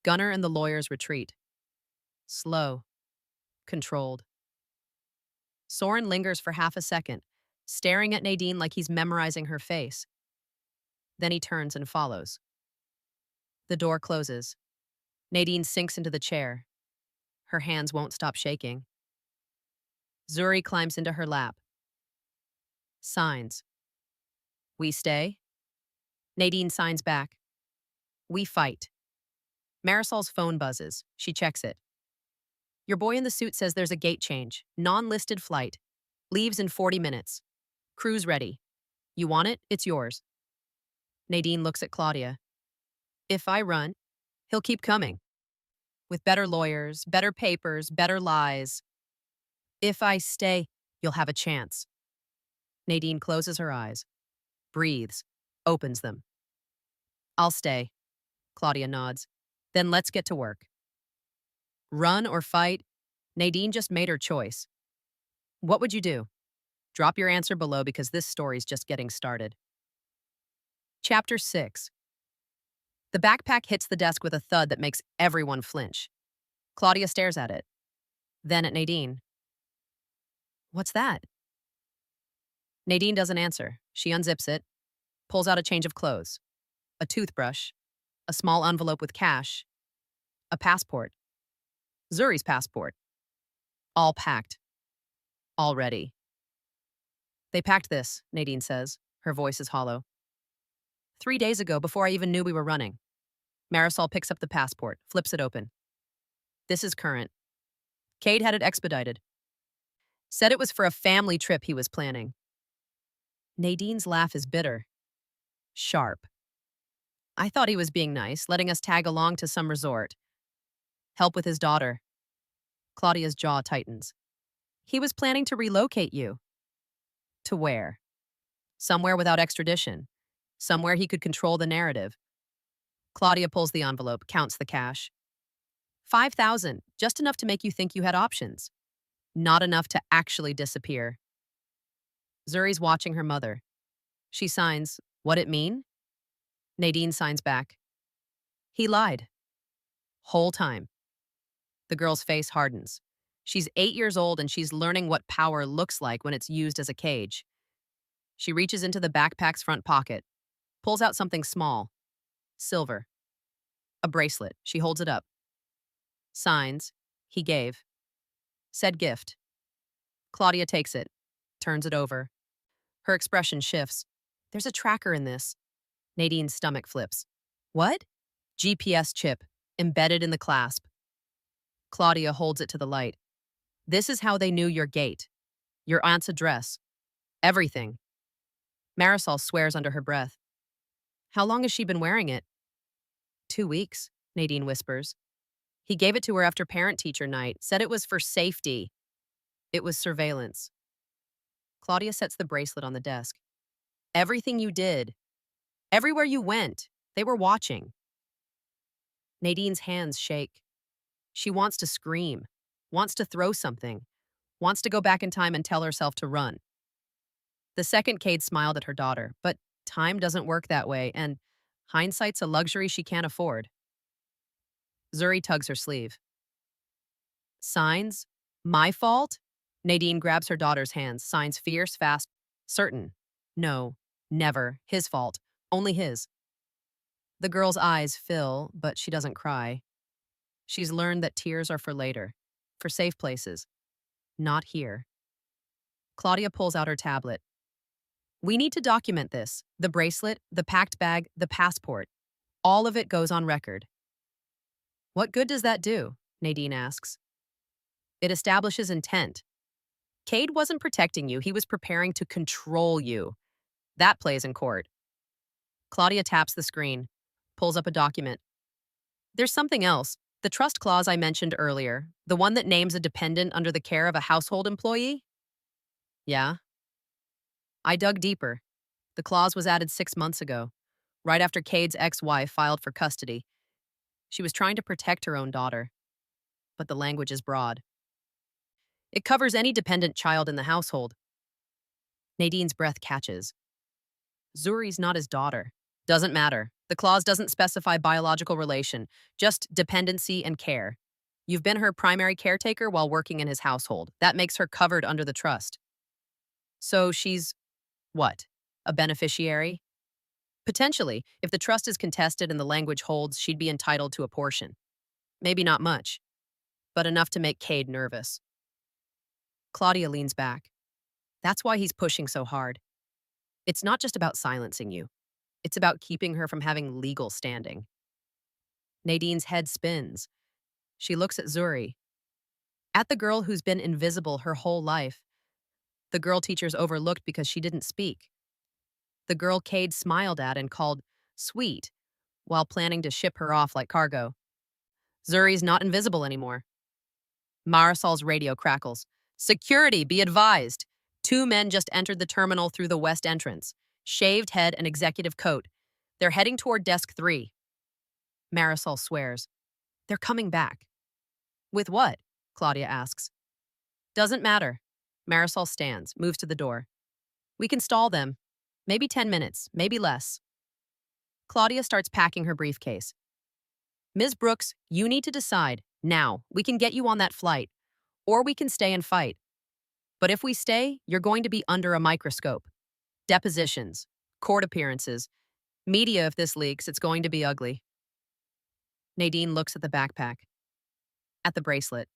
Gunnar and the lawyers retreat. Slow. Controlled. Soren lingers for half a second, staring at Nadine like he's memorizing her face. Then he turns and follows. The door closes. Nadine sinks into the chair. Her hands won't stop shaking. Zuri climbs into her lap. Signs. We stay? Nadine signs back. We fight. Marisol's phone buzzes. She checks it. Your boy in the suit says there's a gate change. Non-listed flight. Leaves in 40 minutes. Crew's ready. You want it? It's yours. Nadine looks at Claudia. If I run, he'll keep coming. With better lawyers, better papers, better lies. If I stay, You'll have a chance. Nadine closes her eyes, breathes, opens them. I'll stay. Claudia nods. Then let's get to work. Run or fight? Nadine just made her choice. What would you do? Drop your answer below because this story's just getting started. Chapter 6. The backpack hits the desk with a thud that makes everyone flinch. Claudia stares at it, then at Nadine. What's that? Nadine doesn't answer. She unzips it, pulls out a change of clothes, a toothbrush, a small envelope with cash, a passport. Zuri's passport. All packed. All ready. They packed this, Nadine says. Her voice is hollow. 3 days ago, before I even knew we were running. Marisol picks up the passport, flips it open. This is current. Cade had it expedited. Said it was for a family trip he was planning. Nadine's laugh is bitter. Sharp. I thought he was being nice, letting us tag along to some resort. Help with his daughter. Claudia's jaw tightens. He was planning to relocate you. To where? Somewhere without extradition. Somewhere he could control the narrative. Claudia pulls the envelope, counts the cash. 5,000, just enough to make you think you had options. Not enough to actually disappear. Zuri's watching her mother. She signs, what it mean? Nadine signs back. He lied. Whole time. The girl's face hardens. She's 8 years old and she's learning what power looks like when it's used as a cage. She reaches into the backpack's front pocket, pulls out something small. Silver. A bracelet. She holds it up. Signs. He gave. Said gift. Claudia takes it, turns it over. Her expression shifts. There's a tracker in this. Nadine's stomach flips. What? GPS chip, embedded in the clasp. Claudia holds it to the light. This is how they knew your gait, your aunt's address, everything. Marisol swears under her breath. How long has she been wearing it? 2 weeks, Nadine whispers. He gave it to her after parent-teacher night, said it was for safety. It was surveillance. Claudia sets the bracelet on the desk. Everything you did, everywhere you went, they were watching. Nadine's hands shake. She wants to scream, wants to throw something, wants to go back in time and tell herself to run. The second Cade smiled at her daughter, but time doesn't work that way, and hindsight's a luxury she can't afford. Zuri tugs her sleeve. Signs? My fault? Nadine grabs her daughter's hands, signs fierce, fast, certain. No, never. His fault. Only his. The girl's eyes fill, but she doesn't cry. She's learned that tears are for later, for safe places. Not here. Claudia pulls out her tablet. We need to document this. The bracelet, the packed bag, the passport. All of it goes on record. What good does that do? Nadine asks. It establishes intent. Cade wasn't protecting you, he was preparing to control you. That plays in court. Claudia taps the screen, pulls up a document. There's something else. The trust clause I mentioned earlier, the one that names a dependent under the care of a household employee? Yeah. I dug deeper. The clause was added 6 months ago, right after Cade's ex-wife filed for custody. She was trying to protect her own daughter, but the language is broad. It covers any dependent child in the household. Nadine's breath catches. Zuri's not his daughter. Doesn't matter. The clause doesn't specify biological relation, just dependency and care. You've been her primary caretaker while working in his household. That makes her covered under the trust. So she's, what, a beneficiary? Potentially, if the trust is contested and the language holds, she'd be entitled to a portion. Maybe not much, but enough to make Cade nervous. Claudia leans back. That's why he's pushing so hard. It's not just about silencing you. It's about keeping her from having legal standing. Nadine's head spins. She looks at Zuri. At the girl who's been invisible her whole life. The girl teachers overlooked because she didn't speak. The girl Cade smiled at and called sweet while planning to ship her off like cargo. Zuri's not invisible anymore. Marisol's radio crackles. Security, be advised. Two men just entered the terminal through the west entrance, shaved head and executive coat. They're heading toward desk 3. Marisol swears. They're coming back. With what? Claudia asks. Doesn't matter. Marisol stands, moves to the door. We can stall them. Maybe 10 minutes, maybe less. Claudia starts packing her briefcase. Ms. Brooks, you need to decide. Now, we can get you on that flight. Or we can stay and fight. But if we stay, you're going to be under a microscope. Depositions, court appearances, media if this leaks, it's going to be ugly. Nadine looks at the backpack, at the bracelet,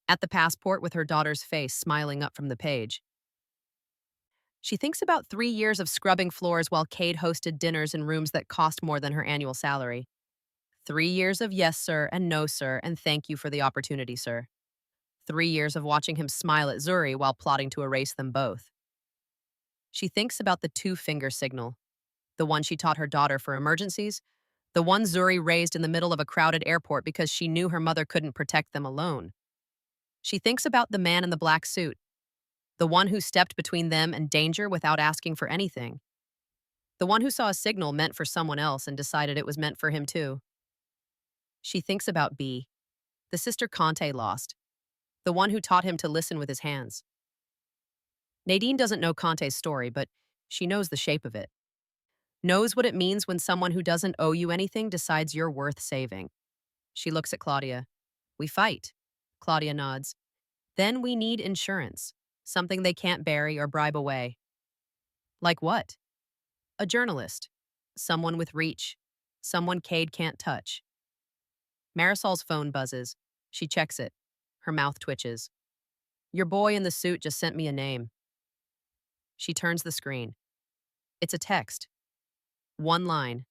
at the passport with her daughter's face smiling up from the page. She thinks about 3 years of scrubbing floors while Cade hosted dinners in rooms that cost more than her annual salary. 3 years of yes, sir, and no, sir, and thank you for the opportunity, sir. 3 years of watching him smile at Zuri while plotting to erase them both. She thinks about the 2-finger signal, the one she taught her daughter for emergencies, the one Zuri raised in the middle of a crowded airport because she knew her mother couldn't protect them alone. She thinks about the man in the black suit, the one who stepped between them and danger without asking for anything, the one who saw a signal meant for someone else and decided it was meant for him too. She thinks about B, the sister Conte lost, the one who taught him to listen with his hands. Nadine doesn't know Conte's story, but she knows the shape of it. Knows what it means when someone who doesn't owe you anything decides you're worth saving. She looks at Claudia. We fight. Claudia nods. Then we need insurance, something they can't bury or bribe away. Like what? A journalist. Someone with reach. Someone Cade can't touch. Marisol's phone buzzes. She checks it. Her mouth twitches. Your boy in the suit just sent me a name. She turns the screen. It's a text. One line.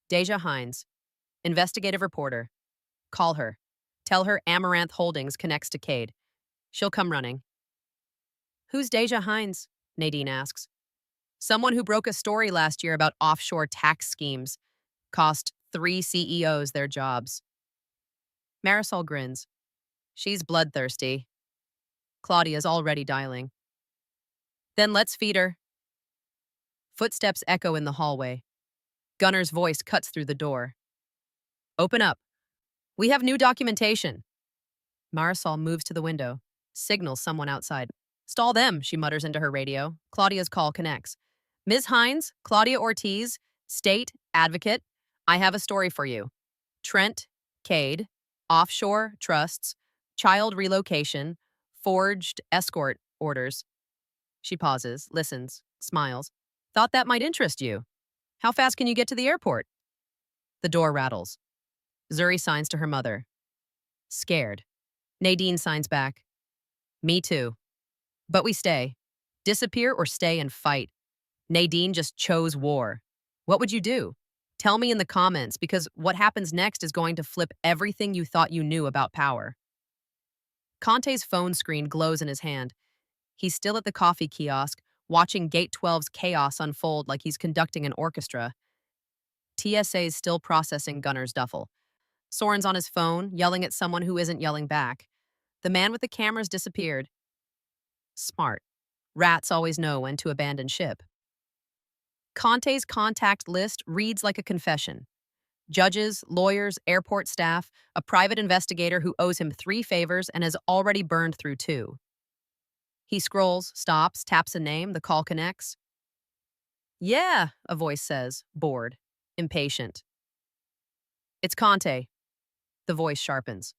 Deja Hines, investigative reporter. Call her. Tell her Amaranth Holdings connects to Cade. She'll come running. Who's Deja Hines? Nadine asks. Someone who broke a story last year about offshore tax schemes. Cost 3 CEOs their jobs. Marisol grins. She's bloodthirsty. Claudia's already dialing. Then let's feed her. Footsteps echo in the hallway. Gunner's voice cuts through the door. Open up. We have new documentation. Marisol moves to the window, signals someone outside. Stall them, she mutters into her radio. Claudia's call connects. Ms. Hines, Claudia Ortiz, state advocate. I have a story for you. Trent, Cade, offshore trusts, child relocation, forged escort orders. She pauses, listens, smiles. Thought that might interest you. How fast can you get to the airport? The door rattles. Zuri signs to her mother. Scared. Nadine signs back. Me too. But we stay. Disappear or stay and fight. Nadine just chose war. What would you do? Tell me in the comments, because what happens next is going to flip everything you thought you knew about power. Conte's phone screen glows in his hand. He's still at the coffee kiosk, watching Gate 12's chaos unfold like he's conducting an orchestra. TSA's still processing Gunner's duffel. Soren's on his phone, yelling at someone who isn't yelling back. The man with the cameras disappeared. Smart. Rats always know when to abandon ship. Conte's contact list reads like a confession. Judges, lawyers, airport staff, a private investigator who owes him 3 favors and has already burned through 2. He scrolls, stops, taps a name, the call connects. Yeah, a voice says, bored, impatient. It's Conte. The voice sharpens.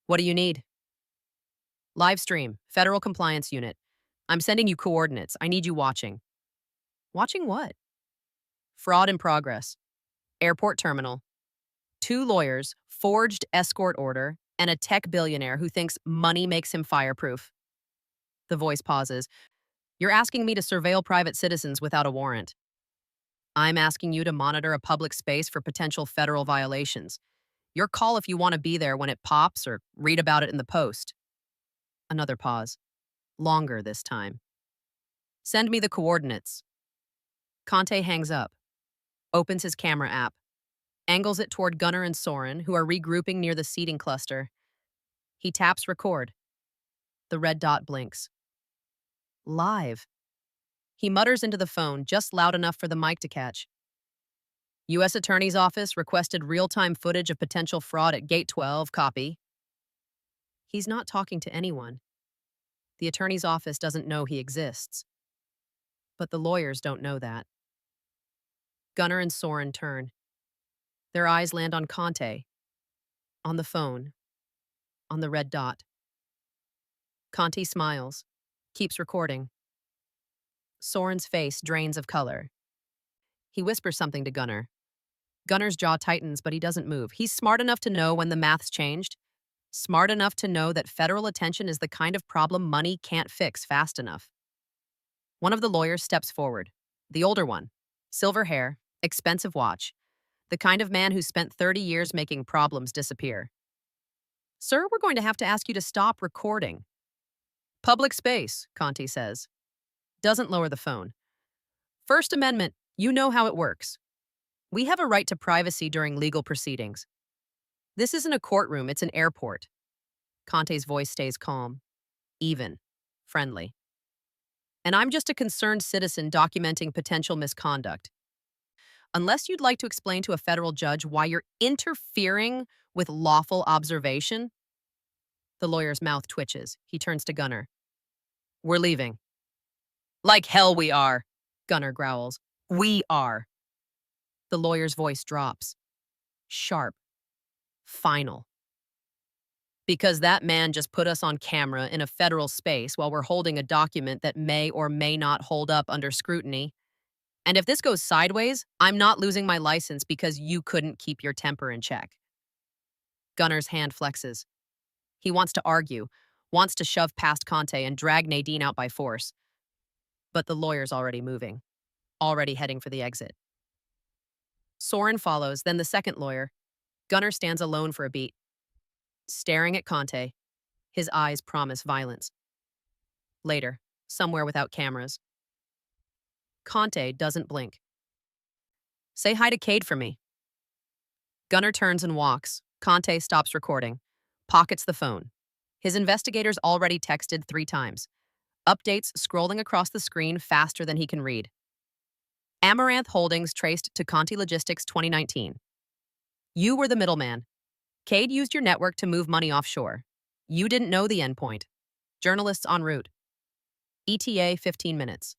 What do you need? Live stream, Federal Compliance Unit. I'm sending you coordinates. I need you watching. Watching what? Fraud in progress. Airport terminal. 2 lawyers, forged escort order, and a tech billionaire who thinks money makes him fireproof. The voice pauses. You're asking me to surveil private citizens without a warrant. I'm asking you to monitor a public space for potential federal violations. Your call if you want to be there when it pops or read about it in the Post. Another pause. Longer this time. Send me the coordinates. Conte hangs up, opens his camera app, angles it toward Gunner and Soren, who are regrouping near the seating cluster. He taps record. The red dot blinks. Live. He mutters into the phone, just loud enough for the mic to catch. U.S. Attorney's Office requested real-time footage of potential fraud at Gate 12, copy. He's not talking to anyone. The attorney's office doesn't know he exists. But the lawyers don't know that. Gunnar and Soren turn. Their eyes land on Conte, on the phone, on the red dot. Conte smiles, keeps recording. Soren's face drains of color. He whispers something to Gunnar. Gunnar's jaw tightens, but he doesn't move. He's smart enough to know when the math's changed. Smart enough to know that federal attention is the kind of problem money can't fix fast enough. One of the lawyers steps forward. The older one. Silver hair, expensive watch. The kind of man who spent 30 years making problems disappear. Sir, we're going to have to ask you to stop recording. Public space, Conte says. Doesn't lower the phone. First Amendment, you know how it works. We have a right to privacy during legal proceedings. This isn't a courtroom, it's an airport. Conte's voice stays calm, even, friendly. And I'm just a concerned citizen documenting potential misconduct. Unless you'd like to explain to a federal judge why you're interfering with lawful observation. The lawyer's mouth twitches. He turns to Gunnar. We're leaving. Like hell we are, Gunnar growls. We are. The lawyer's voice drops. Sharp. Final. Because that man just put us on camera in a federal space while we're holding a document that may or may not hold up under scrutiny. And if this goes sideways, I'm not losing my license because you couldn't keep your temper in check. Gunnar's hand flexes. He wants to argue, wants to shove past Conte and drag Nadine out by force. But the lawyer's already moving, already heading for the exit. Soren follows, then the second lawyer. Gunnar stands alone for a beat, staring at Conte. His eyes promise violence. Later, somewhere without cameras. Conte doesn't blink. Say hi to Cade for me. Gunnar turns and walks. Conte stops recording, pockets the phone. His investigators already texted 3 times. Updates scrolling across the screen faster than he can read. Amaranth Holdings traced to Conti Logistics 2019. You were the middleman. Cade used your network to move money offshore. You didn't know the endpoint. Journalists en route. ETA 15 minutes.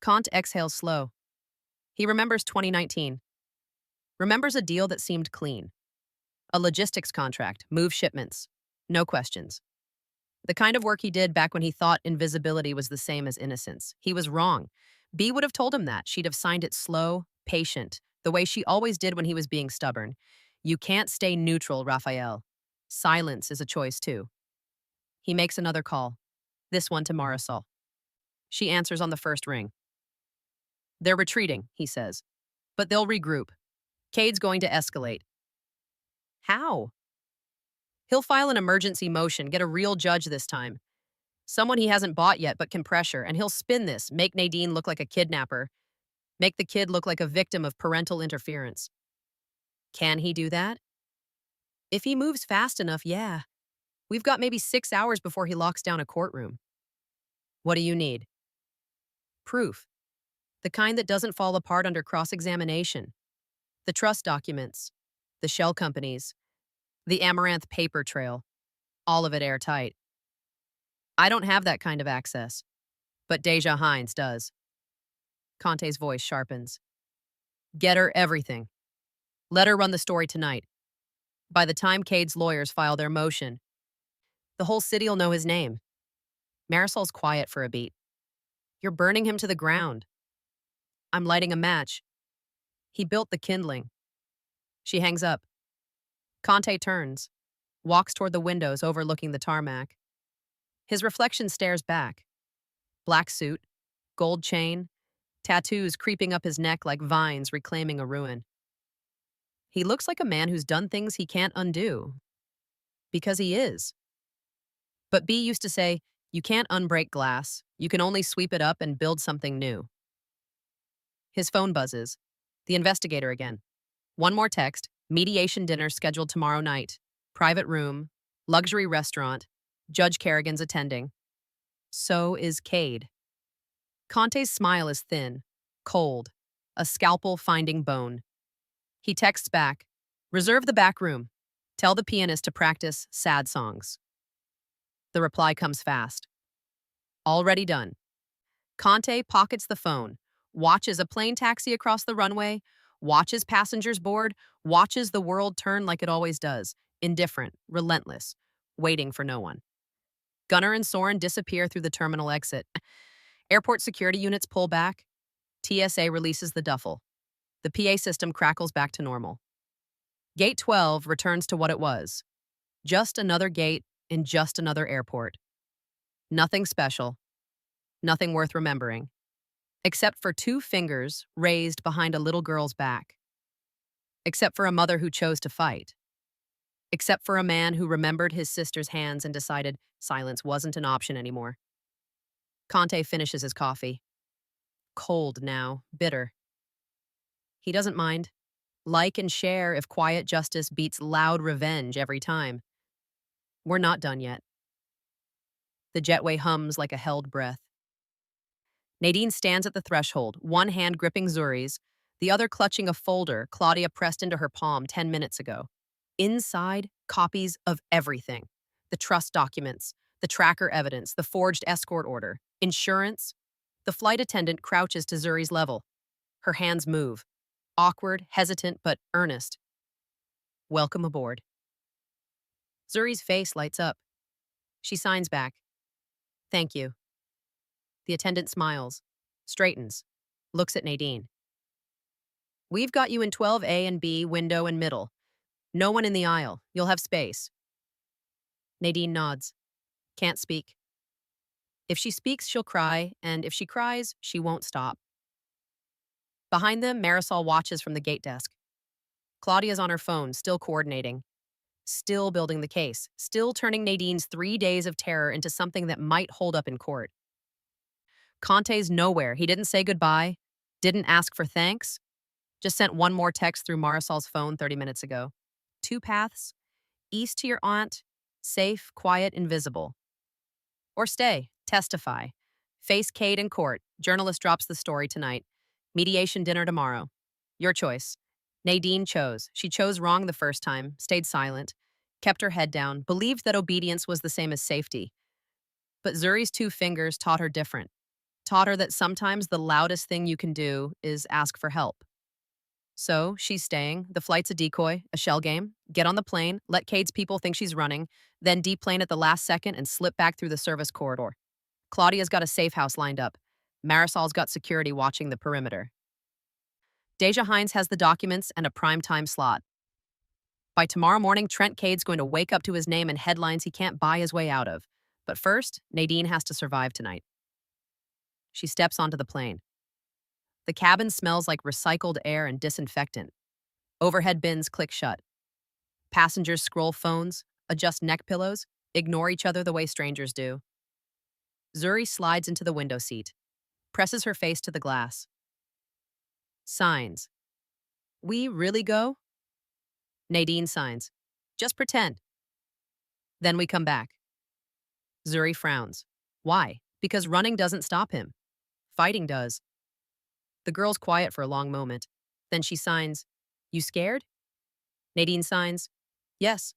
Kant exhales slow. He remembers 2019. Remembers a deal that seemed clean. A logistics contract, move shipments. No questions. The kind of work he did back when he thought invisibility was the same as innocence. He was wrong. B would have told him that. She'd have signed it slow, patient, the way she always did when he was being stubborn. You can't stay neutral, Raphael. Silence is a choice, too. He makes another call. This one to Marisol. She answers on the first ring. They're retreating, he says. But they'll regroup. Cade's going to escalate. How? He'll file an emergency motion, get a real judge this time. Someone he hasn't bought yet but can pressure, and he'll spin this, make Nadine look like a kidnapper, make the kid look like a victim of parental interference. Can he do that? If he moves fast enough, yeah. We've got maybe 6 hours before he locks down a courtroom. What do you need? Proof. The kind that doesn't fall apart under cross-examination. The trust documents, the shell companies, the Amaranth paper trail, all of it airtight. I don't have that kind of access, but Deja Hines does. Conte's voice sharpens. Get her everything. Let her run the story tonight. By the time Cade's lawyers file their motion, the whole city'll know his name. Marisol's quiet for a beat. You're burning him to the ground. I'm lighting a match. He built the kindling. She hangs up. Conte turns, walks toward the windows overlooking the tarmac. His reflection stares back. Black suit, gold chain, tattoos creeping up his neck like vines reclaiming a ruin. He looks like a man who's done things he can't undo. Because he is. But B used to say, you can't unbreak glass. You can only sweep it up and build something new. His phone buzzes. The investigator again. One more text. Mediation dinner scheduled tomorrow night. Private room. Luxury restaurant. Judge Kerrigan's attending. So is Cade. Conte's smile is thin, cold, a scalpel finding bone. He texts back, "Reserve the back room. Tell the pianist to practice sad songs." The reply comes fast. Already done. Conte pockets the phone, watches a plane taxi across the runway, watches passengers board, watches the world turn like it always does, indifferent, relentless, waiting for no one. Gunnar and Soren disappear through the terminal exit. Airport security units pull back. TSA releases the duffel. The PA system crackles back to normal. Gate 12 returns to what it was. Just another gate in just another airport. Nothing special. Nothing worth remembering. Except for two fingers raised behind a little girl's back. Except for a mother who chose to fight. Except for a man who remembered his sister's hands and decided silence wasn't an option anymore. Conte finishes his coffee. Cold now, bitter. He doesn't mind. Like and share if quiet justice beats loud revenge every time. We're not done yet. The jetway hums like a held breath. Nadine stands at the threshold, one hand gripping Zuri's, the other clutching a folder Claudia pressed into her palm 10 minutes ago. Inside, copies of everything. The trust documents, the tracker evidence, the forged escort order, insurance. The flight attendant crouches to Zuri's level. Her hands move. Awkward, hesitant, but earnest. "Welcome aboard." Zuri's face lights up. She signs back. "Thank you." The attendant smiles, straightens, looks at Nadine. "We've got you in 12A and B, window and middle. No one in the aisle. You'll have space." Nadine nods. Can't speak. If she speaks, she'll cry, and if she cries, she won't stop. Behind them, Marisol watches from the gate desk. Claudia's on her phone, still coordinating. Still building the case. Still turning Nadine's 3 days of terror into something that might hold up in court. Conte's nowhere. He didn't say goodbye, didn't ask for thanks, just sent one more text through Marisol's phone 30 minutes ago. 2 paths. East to your aunt, safe, quiet, invisible. Or stay, testify. Face Cade in court. Journalist drops the story tonight. Mediation dinner tomorrow. Your choice. Nadine chose. She chose wrong the first time, stayed silent, kept her head down, believed that obedience was the same as safety. But Zuri's 2 fingers taught her different. Taught her that sometimes the loudest thing you can do is ask for help. So she's staying. The flight's a decoy, a shell game. Get on the plane, let Cade's people think she's running, then deplane at the last second and slip back through the service corridor. Claudia's got a safe house lined up. Marisol's got security watching the perimeter. Deja Hines has the documents and a prime time slot. By tomorrow morning, Trent Cade's going to wake up to his name and headlines he can't buy his way out of. But first, Nadine has to survive tonight. She steps onto the plane. The cabin smells like recycled air and disinfectant. Overhead bins click shut. Passengers scroll phones, adjust neck pillows, ignore each other the way strangers do. Zuri slides into the window seat, presses her face to the glass. Signs. "We really go?" Nadine signs. "Just pretend." "Then we come back." Zuri frowns. Why? Because running doesn't stop him. Fighting does. The girl's quiet for a long moment. Then she signs, "You scared?" Nadine signs, "Yes."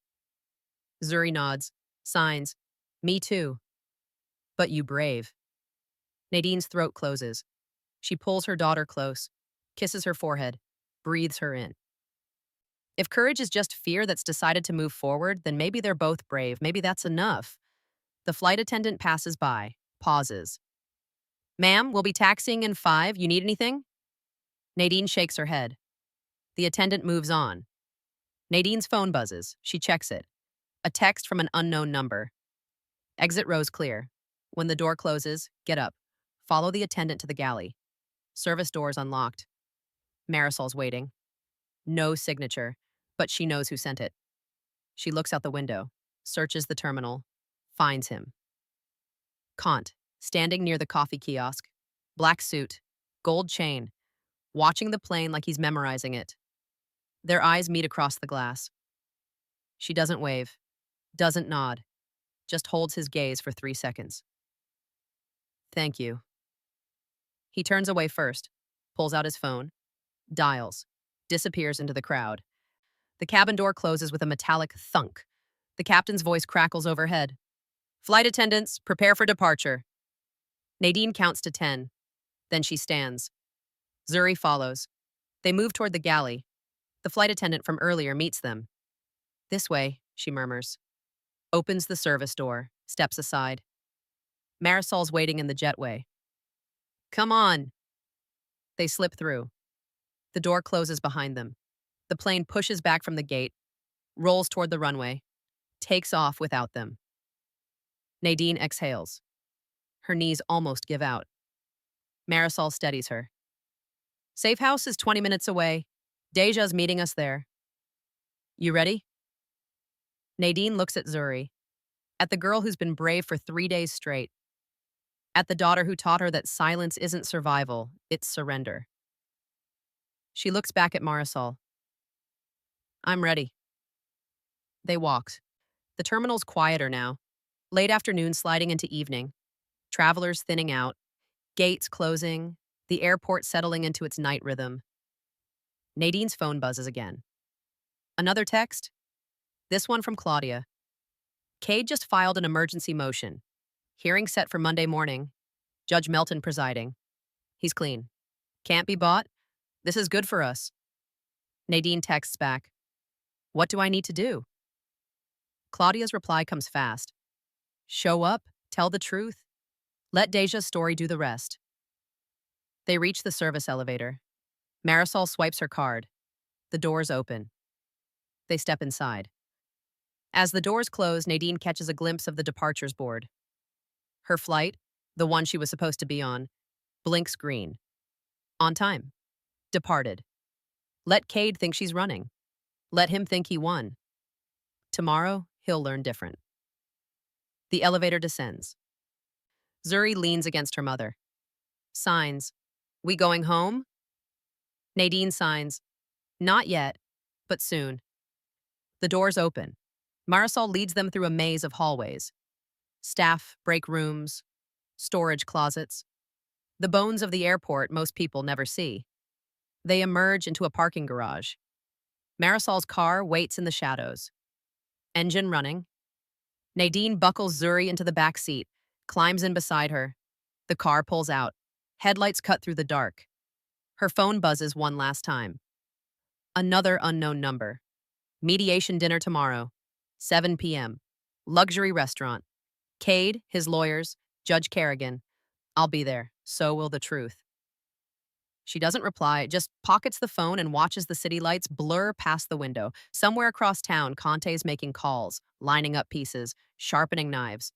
Zuri nods, signs, "Me too." "But you brave." Nadine's throat closes. She pulls her daughter close, kisses her forehead, breathes her in. If courage is just fear that's decided to move forward, then maybe they're both brave. Maybe that's enough. The flight attendant passes by, pauses. "Ma'am, we'll be taxiing in 5. You need anything?" Nadine shakes her head. The attendant moves on. Nadine's phone buzzes. She checks it. A text from an unknown number. Exit rows clear. When the door closes, get up. Follow the attendant to the galley. Service doors unlocked. Marisol's waiting. No signature, but she knows who sent it. She looks out the window, searches the terminal, finds him. Kant, standing near the coffee kiosk. Black suit, gold chain, watching the plane like he's memorizing it. Their eyes meet across the glass. She doesn't wave, doesn't nod, just holds his gaze for 3 seconds. Thank you. He turns away first, pulls out his phone, dials, disappears into the crowd. The cabin door closes with a metallic thunk. The captain's voice crackles overhead. Flight attendants, prepare for departure. Nadine counts to 10. Then she stands. Zuri follows. They move toward the galley. The flight attendant from earlier meets them. This way, she murmurs. Opens the service door, steps aside. Marisol's waiting in the jetway. Come on. They slip through. The door closes behind them. The plane pushes back from the gate, rolls toward the runway, takes off without them. Nadine exhales. Her knees almost give out. Marisol steadies her. Safe house is 20 minutes away. Deja's meeting us there. You ready? Nadine looks at Zuri, at the girl who's been brave for 3 days straight, at the daughter who taught her that silence isn't survival, it's surrender. She looks back at Marisol. I'm ready. They walked. The terminal's quieter now. Late afternoon sliding into evening. Travelers thinning out. Gates closing. The airport settling into its night rhythm. Nadine's phone buzzes again. Another text? This one from Claudia. Cade just filed an emergency motion. Hearing set for Monday morning. Judge Melton presiding. He's clean. Can't be bought? This is good for us. Nadine texts back. What do I need to do? Claudia's reply comes fast. Show up, tell the truth. Let Deja's story do the rest. They reach the service elevator. Marisol swipes her card. The doors open. They step inside. As the doors close, Nadine catches a glimpse of the departures board. Her flight, the one she was supposed to be on, blinks green. On time. Departed. Let Cade think she's running. Let him think he won. Tomorrow, he'll learn different. The elevator descends. Zuri leans against her mother. Signs. We going home? Nadine signs. Not yet, but soon. The doors open. Marisol leads them through a maze of hallways. Staff, break rooms, storage closets. The bones of the airport most people never see. They emerge into a parking garage. Marisol's car waits in the shadows. Engine running. Nadine buckles Zuri into the back seat, climbs in beside her. The car pulls out. Headlights cut through the dark. Her phone buzzes one last time. Another unknown number. Mediation dinner tomorrow. 7 p.m. Luxury restaurant. Cade, his lawyers, Judge Kerrigan. I'll be there. So will the truth. She doesn't reply, just pockets the phone and watches the city lights blur past the window. Somewhere across town, Conte's making calls, lining up pieces, sharpening knives.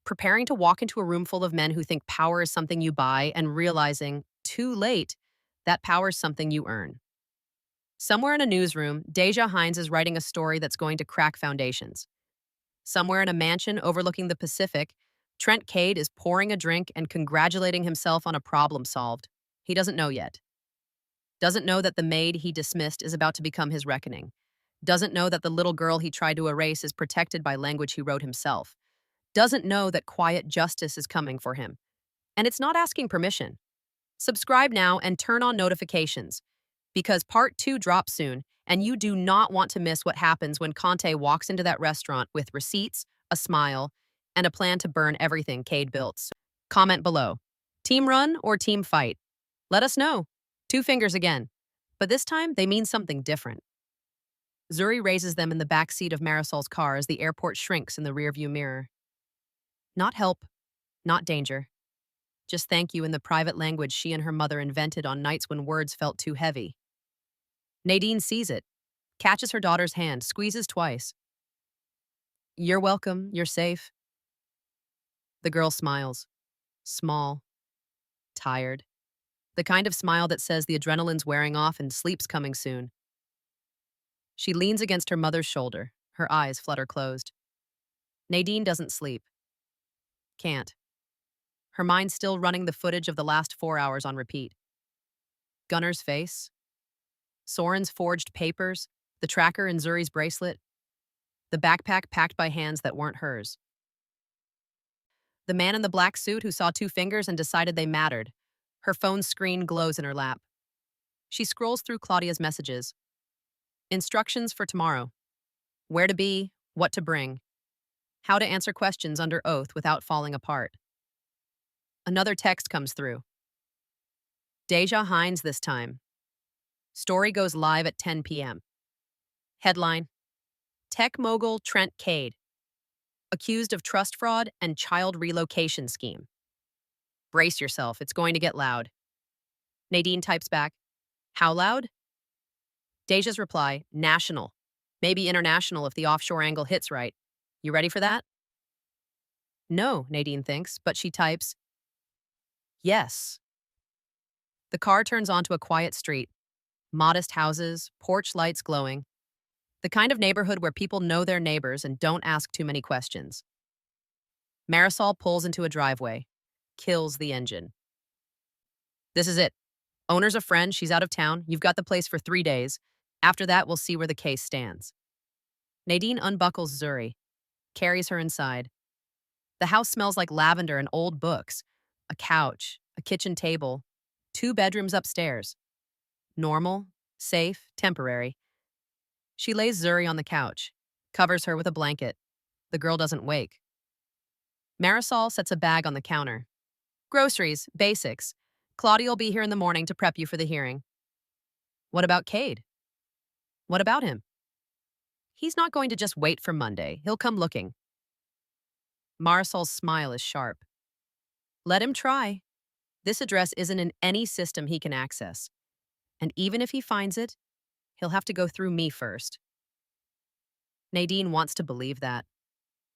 Preparing to walk into a room full of men who think power is something you buy and realizing, too late, that power is something you earn. Somewhere in a newsroom, Deja Hines is writing a story that's going to crack foundations. Somewhere in a mansion overlooking the Pacific, Trent Cade is pouring a drink and congratulating himself on a problem solved. He doesn't know yet. Doesn't know that the maid he dismissed is about to become his reckoning. Doesn't know that the little girl he tried to erase is protected by language he wrote himself. Doesn't know that quiet justice is coming for him. And it's not asking permission. Subscribe now and turn on notifications, because part 2 drops soon, and you do not want to miss what happens when Conte walks into that restaurant with receipts, a smile, and a plan to burn everything Cade built. Comment below. Team run or team fight? Let us know. 2 fingers again. But this time, they mean something different. Zuri raises them in the back seat of Marisol's car as the airport shrinks in the rearview mirror. Not help, not danger. Just thank you in the private language she and her mother invented on nights when words felt too heavy. Nadine sees it, catches her daughter's hand, squeezes twice. You're welcome, you're safe. The girl smiles. Small. Tired. The kind of smile that says the adrenaline's wearing off and sleep's coming soon. She leans against her mother's shoulder, her eyes flutter closed. Nadine doesn't sleep. Can't. Her mind's still running the footage of the last 4 hours on repeat. Gunner's face. Soren's forged papers, the tracker in Zuri's bracelet, the backpack packed by hands that weren't hers. The man in the black suit who saw two fingers and decided they mattered. Her phone screen glows in her lap. She scrolls through Claudia's messages. Instructions for tomorrow. Where to be, what to bring. How to answer questions under oath without falling apart. Another text comes through. Deja Hines this time. Story goes live at 10 p.m. Headline: Tech mogul Trent Cade, accused of trust fraud and child relocation scheme. Brace yourself, it's going to get loud. Nadine types back, how loud? Deja's reply, national. Maybe international if the offshore angle hits right. You ready for that? No, Nadine thinks, but she types, yes. The car turns onto a quiet street. Modest houses, porch lights glowing. The kind of neighborhood where people know their neighbors and don't ask too many questions. Marisol pulls into a driveway, kills the engine. This is it. Owner's a friend, she's out of town, you've got the place for 3 days. After that, we'll see where the case stands. Nadine unbuckles Zuri, carries her inside. The house smells like lavender and old books. A couch, a kitchen table, 2 bedrooms upstairs. Normal, safe, temporary. She lays Zuri on the couch, covers her with a blanket. The girl doesn't wake. Marisol sets a bag on the counter. Groceries, basics. Claudia will be here in the morning to prep you for the hearing. What about Cade? What about him? He's not going to just wait for Monday. He'll come looking. Marisol's smile is sharp. Let him try. This address isn't in any system he can access. And even if he finds it, he'll have to go through me first. Nadine wants to believe that.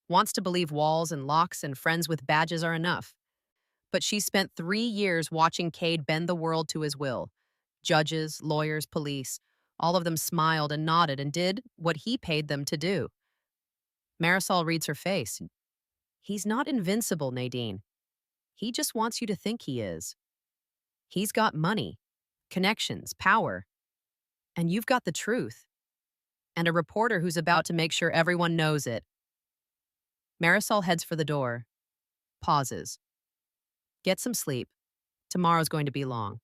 Wants to believe walls and locks and friends with badges are enough. But she spent 3 years watching Cade bend the world to his will. Judges, lawyers, police, all of them smiled and nodded and did what he paid them to do. Marisol reads her face. He's not invincible, Nadine. He just wants you to think he is. He's got money, connections, power. And you've got the truth. And a reporter who's about to make sure everyone knows it. Marisol heads for the door. Pauses. Get some sleep. Tomorrow's going to be long.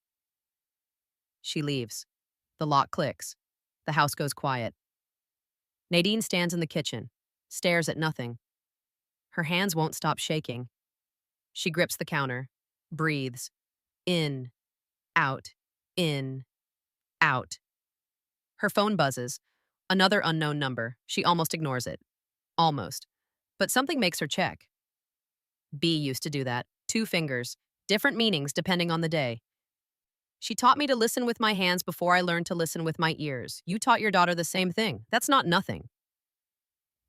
She leaves. The lock clicks. The house goes quiet. Nadine stands in the kitchen, stares at nothing. Her hands won't stop shaking. She grips the counter, breathes. In, out, in, out. Her phone buzzes. Another unknown number. She almost ignores it. Almost. But something makes her check. B used to do that. 2 fingers. Different meanings depending on the day. She taught me to listen with my hands before I learned to listen with my ears. You taught your daughter the same thing. That's not nothing.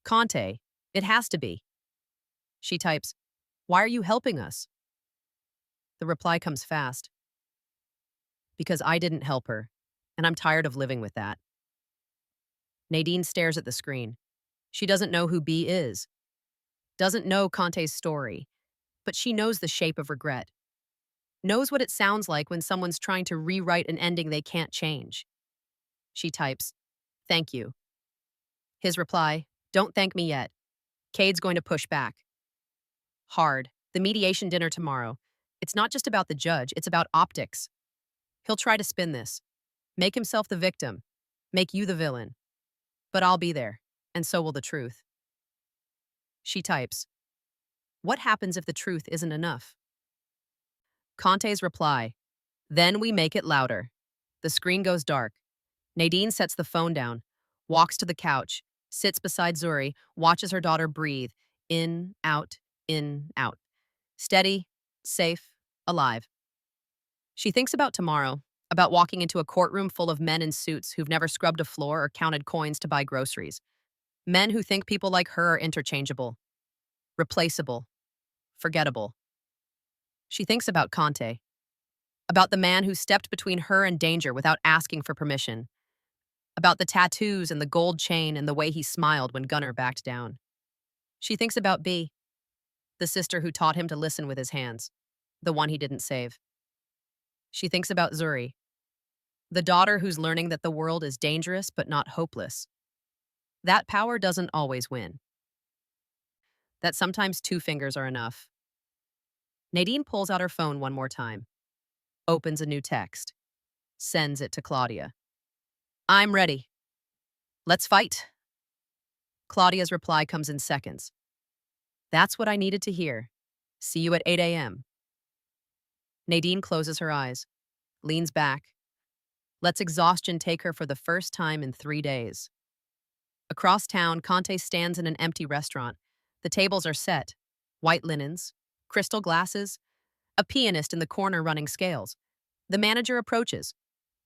Conte. It has to be. She types, why are you helping us? The reply comes fast. Because I didn't help her, and I'm tired of living with that. Nadine stares at the screen. She doesn't know who B is. Doesn't know Conte's story, but she knows the shape of regret. Knows what it sounds like when someone's trying to rewrite an ending they can't change. She types, thank you. His reply, don't thank me yet. Cade's going to push back. Hard. The mediation dinner tomorrow. It's not just about the judge, it's about optics. He'll try to spin this. Make himself the victim. Make you the villain. But I'll be there, and so will the truth. She types, what happens if the truth isn't enough? Conte's reply, then we make it louder. The screen goes dark. Nadine sets the phone down, walks to the couch, sits beside Zuri, watches her daughter breathe. In, out, steady, safe, alive. She thinks about tomorrow, about walking into a courtroom full of men in suits who've never scrubbed a floor or counted coins to buy groceries. Men who think people like her are interchangeable, replaceable, forgettable. She thinks about Conte, about the man who stepped between her and danger without asking for permission, about the tattoos and the gold chain and the way he smiled when Gunnar backed down. She thinks about B, the sister who taught him to listen with his hands, the one he didn't save. She thinks about Zuri, the daughter who's learning that the world is dangerous but not hopeless. That power doesn't always win. That sometimes 2 fingers are enough. Nadine pulls out her phone one more time, opens a new text, sends it to Claudia. I'm ready. Let's fight. Claudia's reply comes in seconds. That's what I needed to hear. See you at 8 a.m. Nadine closes her eyes, leans back, lets exhaustion take her for the first time in 3 days. Across town, Conte stands in an empty restaurant. The tables are set, white linens, crystal glasses, a pianist in the corner running scales. The manager approaches.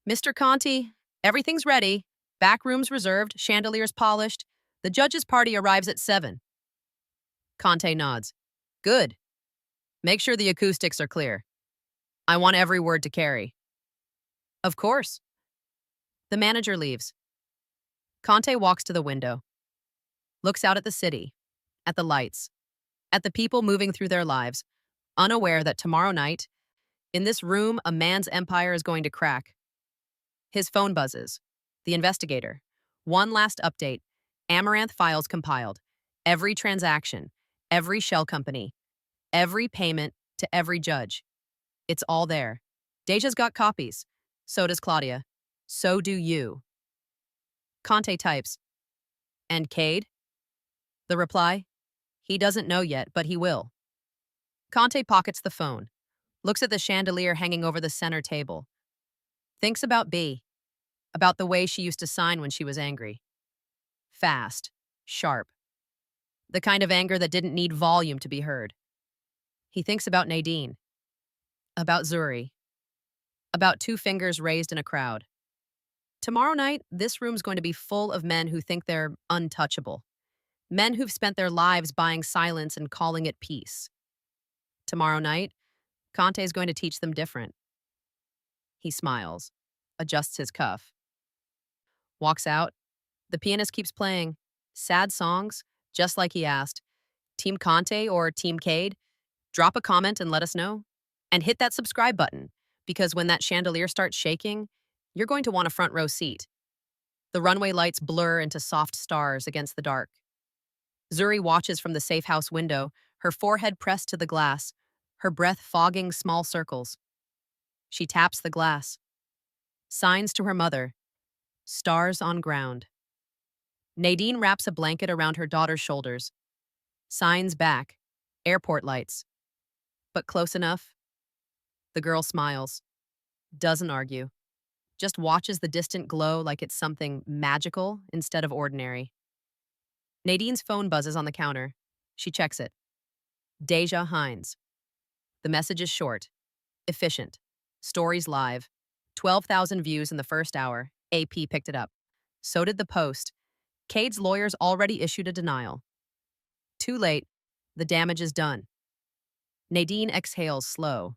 Mr. Conte, everything's ready. Back rooms reserved, chandeliers polished. The judge's party arrives at 7. Conte nods. Good. Make sure the acoustics are clear. I want every word to carry. Of course. The manager leaves. Conte walks to the window, looks out at the city, at the lights, at the people moving through their lives, unaware that tomorrow night, in this room, a man's empire is going to crack. His phone buzzes. The investigator. One last update. Amaranth files compiled. Every transaction, every shell company, every payment to every judge. It's all there. Deja's got copies. So does Claudia. So do you. Conte types. And Cade? The reply? He doesn't know yet, but he will. Conte pockets the phone, looks at the chandelier hanging over the center table. Thinks about B, about the way she used to sign when she was angry. Fast, sharp. The kind of anger that didn't need volume to be heard. He thinks about Nadine, about Zuri, about two fingers raised in a crowd. Tomorrow night, this room's going to be full of men who think they're untouchable. Men who've spent their lives buying silence and calling it peace. Tomorrow night, Conte's going to teach them different. He smiles, adjusts his cuff, walks out. The pianist keeps playing sad songs, just like he asked. Team Conte or Team Cade? Drop a comment and let us know. And hit that subscribe button, because when that chandelier starts shaking, you're going to want a front row seat. The runway lights blur into soft stars against the dark. Zuri watches from the safe house window, her forehead pressed to the glass, her breath fogging small circles. She taps the glass. Signs to her mother. Stars on ground. Nadine wraps a blanket around her daughter's shoulders. Signs back. Airport lights. But close enough. The girl smiles. Doesn't argue. Just watches the distant glow like it's something magical instead of ordinary. Nadine's phone buzzes on the counter. She checks it. Deja Hines. The message is short, efficient. Stories live. 12,000 views in the first hour. AP picked it up. So did the Post. Cade's lawyers already issued a denial. Too late. The damage is done. Nadine exhales slow.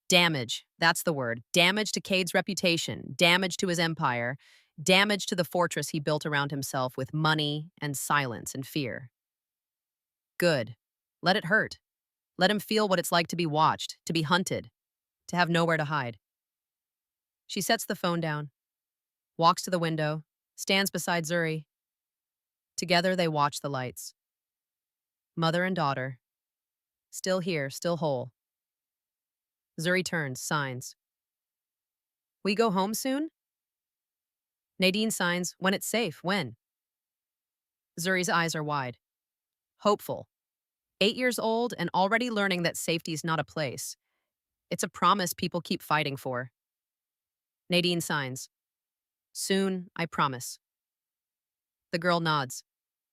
Damage, that's the word. Damage to Cade's reputation, damage to his empire, damage to the fortress he built around himself with money and silence and fear. Good. Let it hurt. Let him feel what it's like to be watched, to be hunted, to have nowhere to hide. She sets the phone down, walks to the window, stands beside Zuri. Together they watch the lights. Mother and daughter. Still here, still whole. Zuri turns, signs. We go home soon? Nadine signs, when it's safe, when? Zuri's eyes are wide. Hopeful. 8 years old and already learning that safety's not a place. It's a promise people keep fighting for. Nadine signs. Soon, I promise. The girl nods,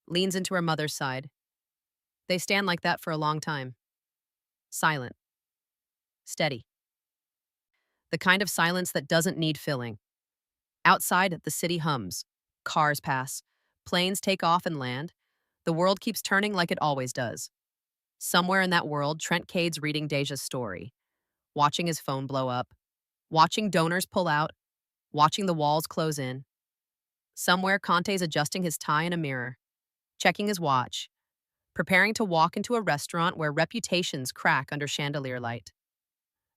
leans into her mother's side. They stand like that for a long time. Silent. Steady. The kind of silence that doesn't need filling. Outside, the city hums. Cars pass. Planes take off and land. The world keeps turning like it always does. Somewhere in that world, Trent Cade's reading Deja's story, watching his phone blow up, watching donors pull out, watching the walls close in. Somewhere, Conte's adjusting his tie in a mirror, checking his watch, preparing to walk into a restaurant where reputations crack under chandelier light.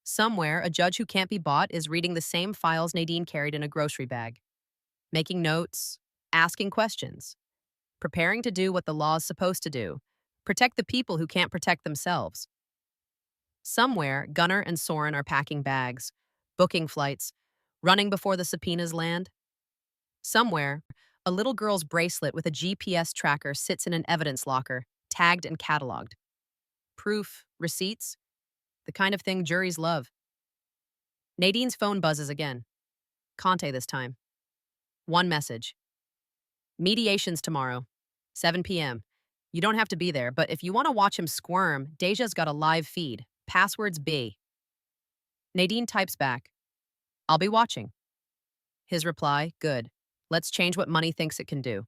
Somewhere, a judge who can't be bought is reading the same files Nadine carried in a grocery bag, making notes, asking questions, preparing to do what the law's supposed to do, protect the people who can't protect themselves. Somewhere, Gunnar and Soren are packing bags, booking flights, running before the subpoenas land. Somewhere, a little girl's bracelet with a GPS tracker sits in an evidence locker, tagged and cataloged. Proof, receipts, the kind of thing juries love. Nadine's phone buzzes again. Conte this time. One message. Mediations tomorrow, 7 p.m. You don't have to be there, but if you want to watch him squirm, Deja's got a live feed. Passwords B. Nadine types back. I'll be watching. His reply, good. Let's change what money thinks it can do.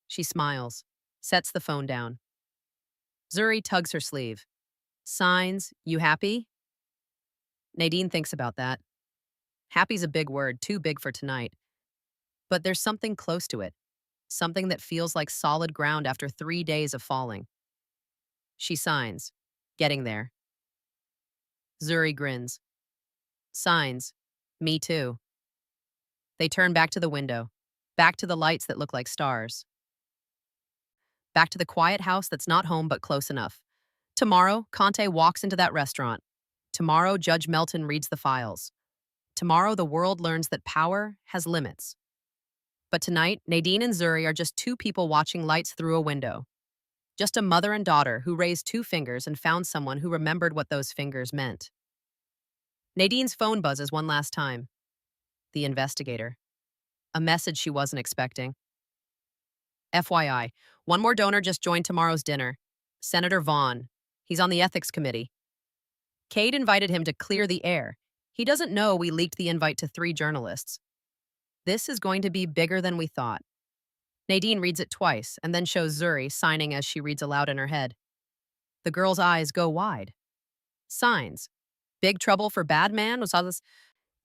She smiles, sets the phone down. Zuri tugs her sleeve. Signs, you happy? Nadine thinks about that. Happy's a big word, too big for tonight. But there's something close to it. Something that feels like solid ground after 3 days of falling. She signs, getting there. Zuri grins. Signs, me too. They turn back to the window, back to the lights that look like stars. Back to the quiet house that's not home but close enough. Tomorrow, Conte walks into that restaurant. Tomorrow, Judge Melton reads the files. Tomorrow, the world learns that power has limits. But tonight, Nadine and Zuri are just two people watching lights through a window. Just a mother and daughter who raised two fingers and found someone who remembered what those fingers meant. Nadine's phone buzzes one last time. The investigator. A message she wasn't expecting. FYI, one more donor just joined tomorrow's dinner. Senator Vaughn. He's on the ethics committee. Cade invited him to clear the air. He doesn't know we leaked the invite to 3 journalists. This is going to be bigger than we thought. Nadine reads it twice and then shows Zuri signing as she reads aloud in her head. The girl's eyes go wide. Signs. Big trouble for bad man was all this.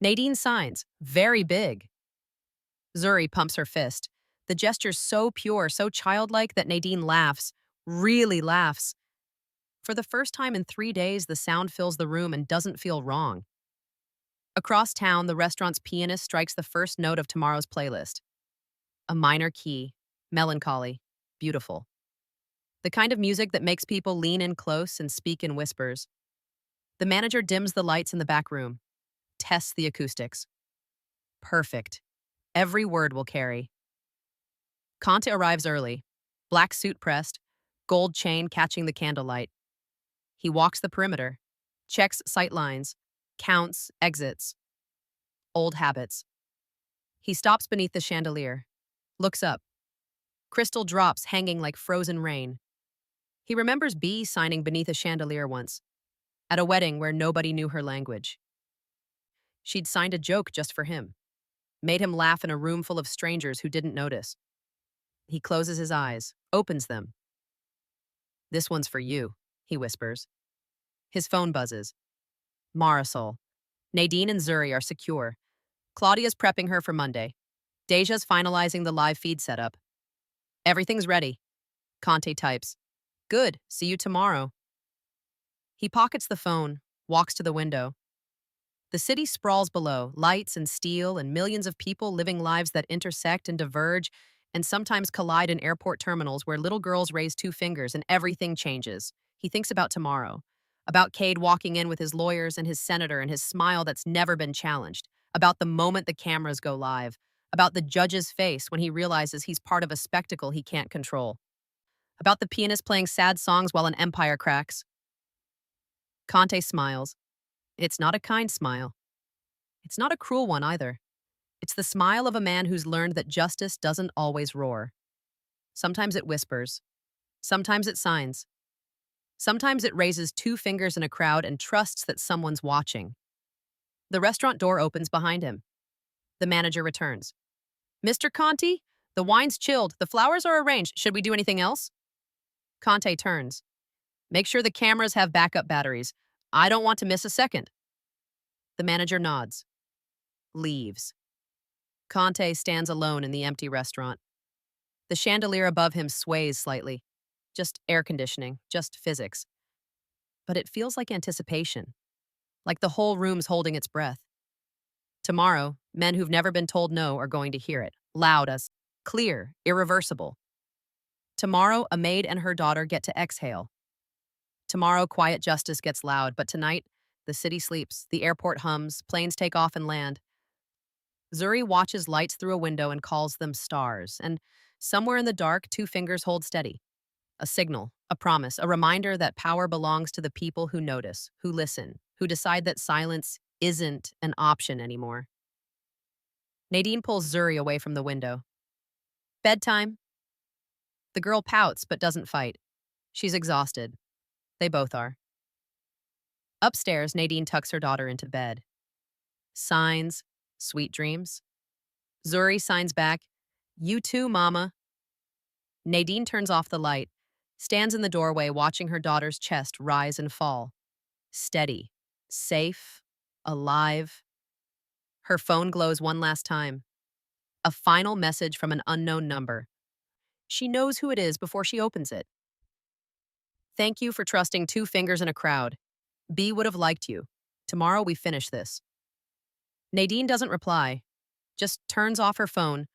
Nadine signs. Very big. Zuri pumps her fist. The gesture's so pure, so childlike that Nadine laughs. Really laughs. For the first time in 3 days, the sound fills the room and doesn't feel wrong. Across town, the restaurant's pianist strikes the first note of tomorrow's playlist. A minor key, melancholy, beautiful. The kind of music that makes people lean in close and speak in whispers. The manager dims the lights in the back room, tests the acoustics. Perfect. Every word will carry. Conte arrives early, black suit pressed, gold chain catching the candlelight. He walks the perimeter, checks sight lines, counts exits. Old habits. He stops beneath the chandelier, looks up. Crystal drops hanging like frozen rain. He remembers B signing beneath a chandelier once, at a wedding where nobody knew her language. She'd signed a joke just for him, made him laugh in a room full of strangers who didn't notice. He closes his eyes, opens them. This one's for you, he whispers. His phone buzzes. Marisol. Nadine and Zuri are secure. Claudia's prepping her for Monday. Deja's finalizing the live feed setup. Everything's ready. Conte types. Good, see you tomorrow. He pockets the phone, walks to the window. The city sprawls below, lights and steel and millions of people living lives that intersect and diverge and sometimes collide in airport terminals where little girls raise 2 fingers and everything changes. He thinks about tomorrow, about Cade walking in with his lawyers and his senator and his smile that's never been challenged, about the moment the cameras go live, about the judge's face when he realizes he's part of a spectacle he can't control, about the pianist playing sad songs while an empire cracks. Conte smiles. It's not a kind smile. It's not a cruel one either. It's the smile of a man who's learned that justice doesn't always roar. Sometimes it whispers. Sometimes it signs. Sometimes it raises 2 fingers in a crowd and trusts that someone's watching. The restaurant door opens behind him. The manager returns. Mr. Conte, the wine's chilled. The flowers are arranged. Should we do anything else? Conte turns. Make sure the cameras have backup batteries. I don't want to miss a second. The manager nods. Leaves. Conte stands alone in the empty restaurant. The chandelier above him sways slightly. Just air conditioning, just physics. But it feels like anticipation, like the whole room's holding its breath. Tomorrow, men who've never been told no are going to hear it, loud as clear, irreversible. Tomorrow, a maid and her daughter get to exhale. Tomorrow, quiet justice gets loud, but tonight, the city sleeps, the airport hums, planes take off and land. Zuri watches lights through a window and calls them stars, and somewhere in the dark, two fingers hold steady. A signal, a promise, a reminder that power belongs to the people who notice, who listen, who decide that silence isn't an option anymore. Nadine pulls Zuri away from the window. Bedtime. The girl pouts but doesn't fight. She's exhausted. They both are. Upstairs, Nadine tucks her daughter into bed. Signs, sweet dreams. Zuri signs back, "You too, Mama." Nadine turns off the light, stands in the doorway watching her daughter's chest rise and fall. Steady, safe, alive. Her phone glows one last time. A final message from an unknown number. She knows who it is before she opens it. "Thank you for trusting two fingers in a crowd. B would have liked you. Tomorrow we finish this." Nadine doesn't reply, just turns off her phone,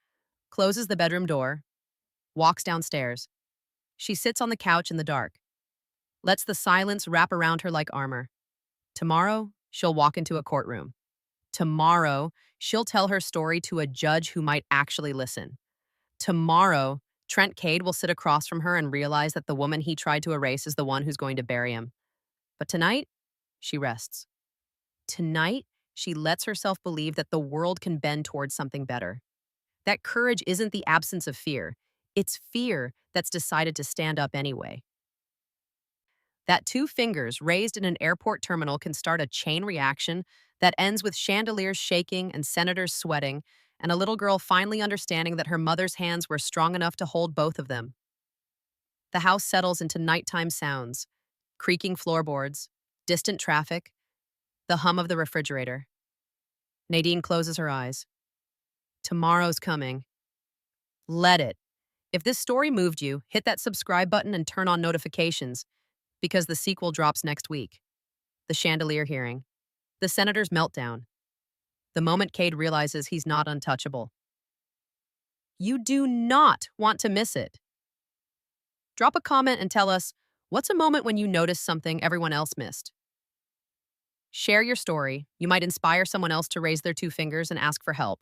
closes the bedroom door, walks downstairs. She sits on the couch in the dark, lets the silence wrap around her like armor. Tomorrow, she'll walk into a courtroom. Tomorrow, she'll tell her story to a judge who might actually listen. Tomorrow, Trent Cade will sit across from her and realize that the woman he tried to erase is the one who's going to bury him. But tonight, she rests. Tonight, she lets herself believe that the world can bend towards something better. That courage isn't the absence of fear. It's fear that's decided to stand up anyway. That two fingers raised in an airport terminal can start a chain reaction that ends with chandeliers shaking and senators sweating, and a little girl finally understanding that her mother's hands were strong enough to hold both of them. The house settles into nighttime sounds, creaking floorboards, distant traffic, the hum of the refrigerator. Nadine closes her eyes. Tomorrow's coming. Let it. If this story moved you, hit that subscribe button and turn on notifications, because the sequel drops next week. The chandelier hearing. The senator's meltdown. The moment Cade realizes he's not untouchable. You do not want to miss it. Drop a comment and tell us, what's a moment when you noticed something everyone else missed? Share your story. You might inspire someone else to raise their two fingers and ask for help.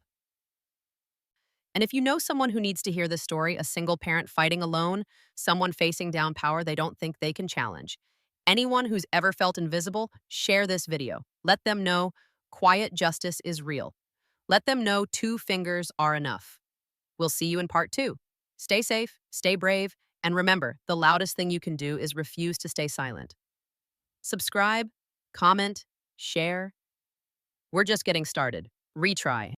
And if you know someone who needs to hear this story, a single parent fighting alone, someone facing down power they don't think they can challenge, anyone who's ever felt invisible, share this video. Let them know quiet justice is real. Let them know two fingers are enough. We'll see you in part 2. Stay safe, stay brave, and remember, the loudest thing you can do is refuse to stay silent. Subscribe, comment, share. We're just getting started. Retry.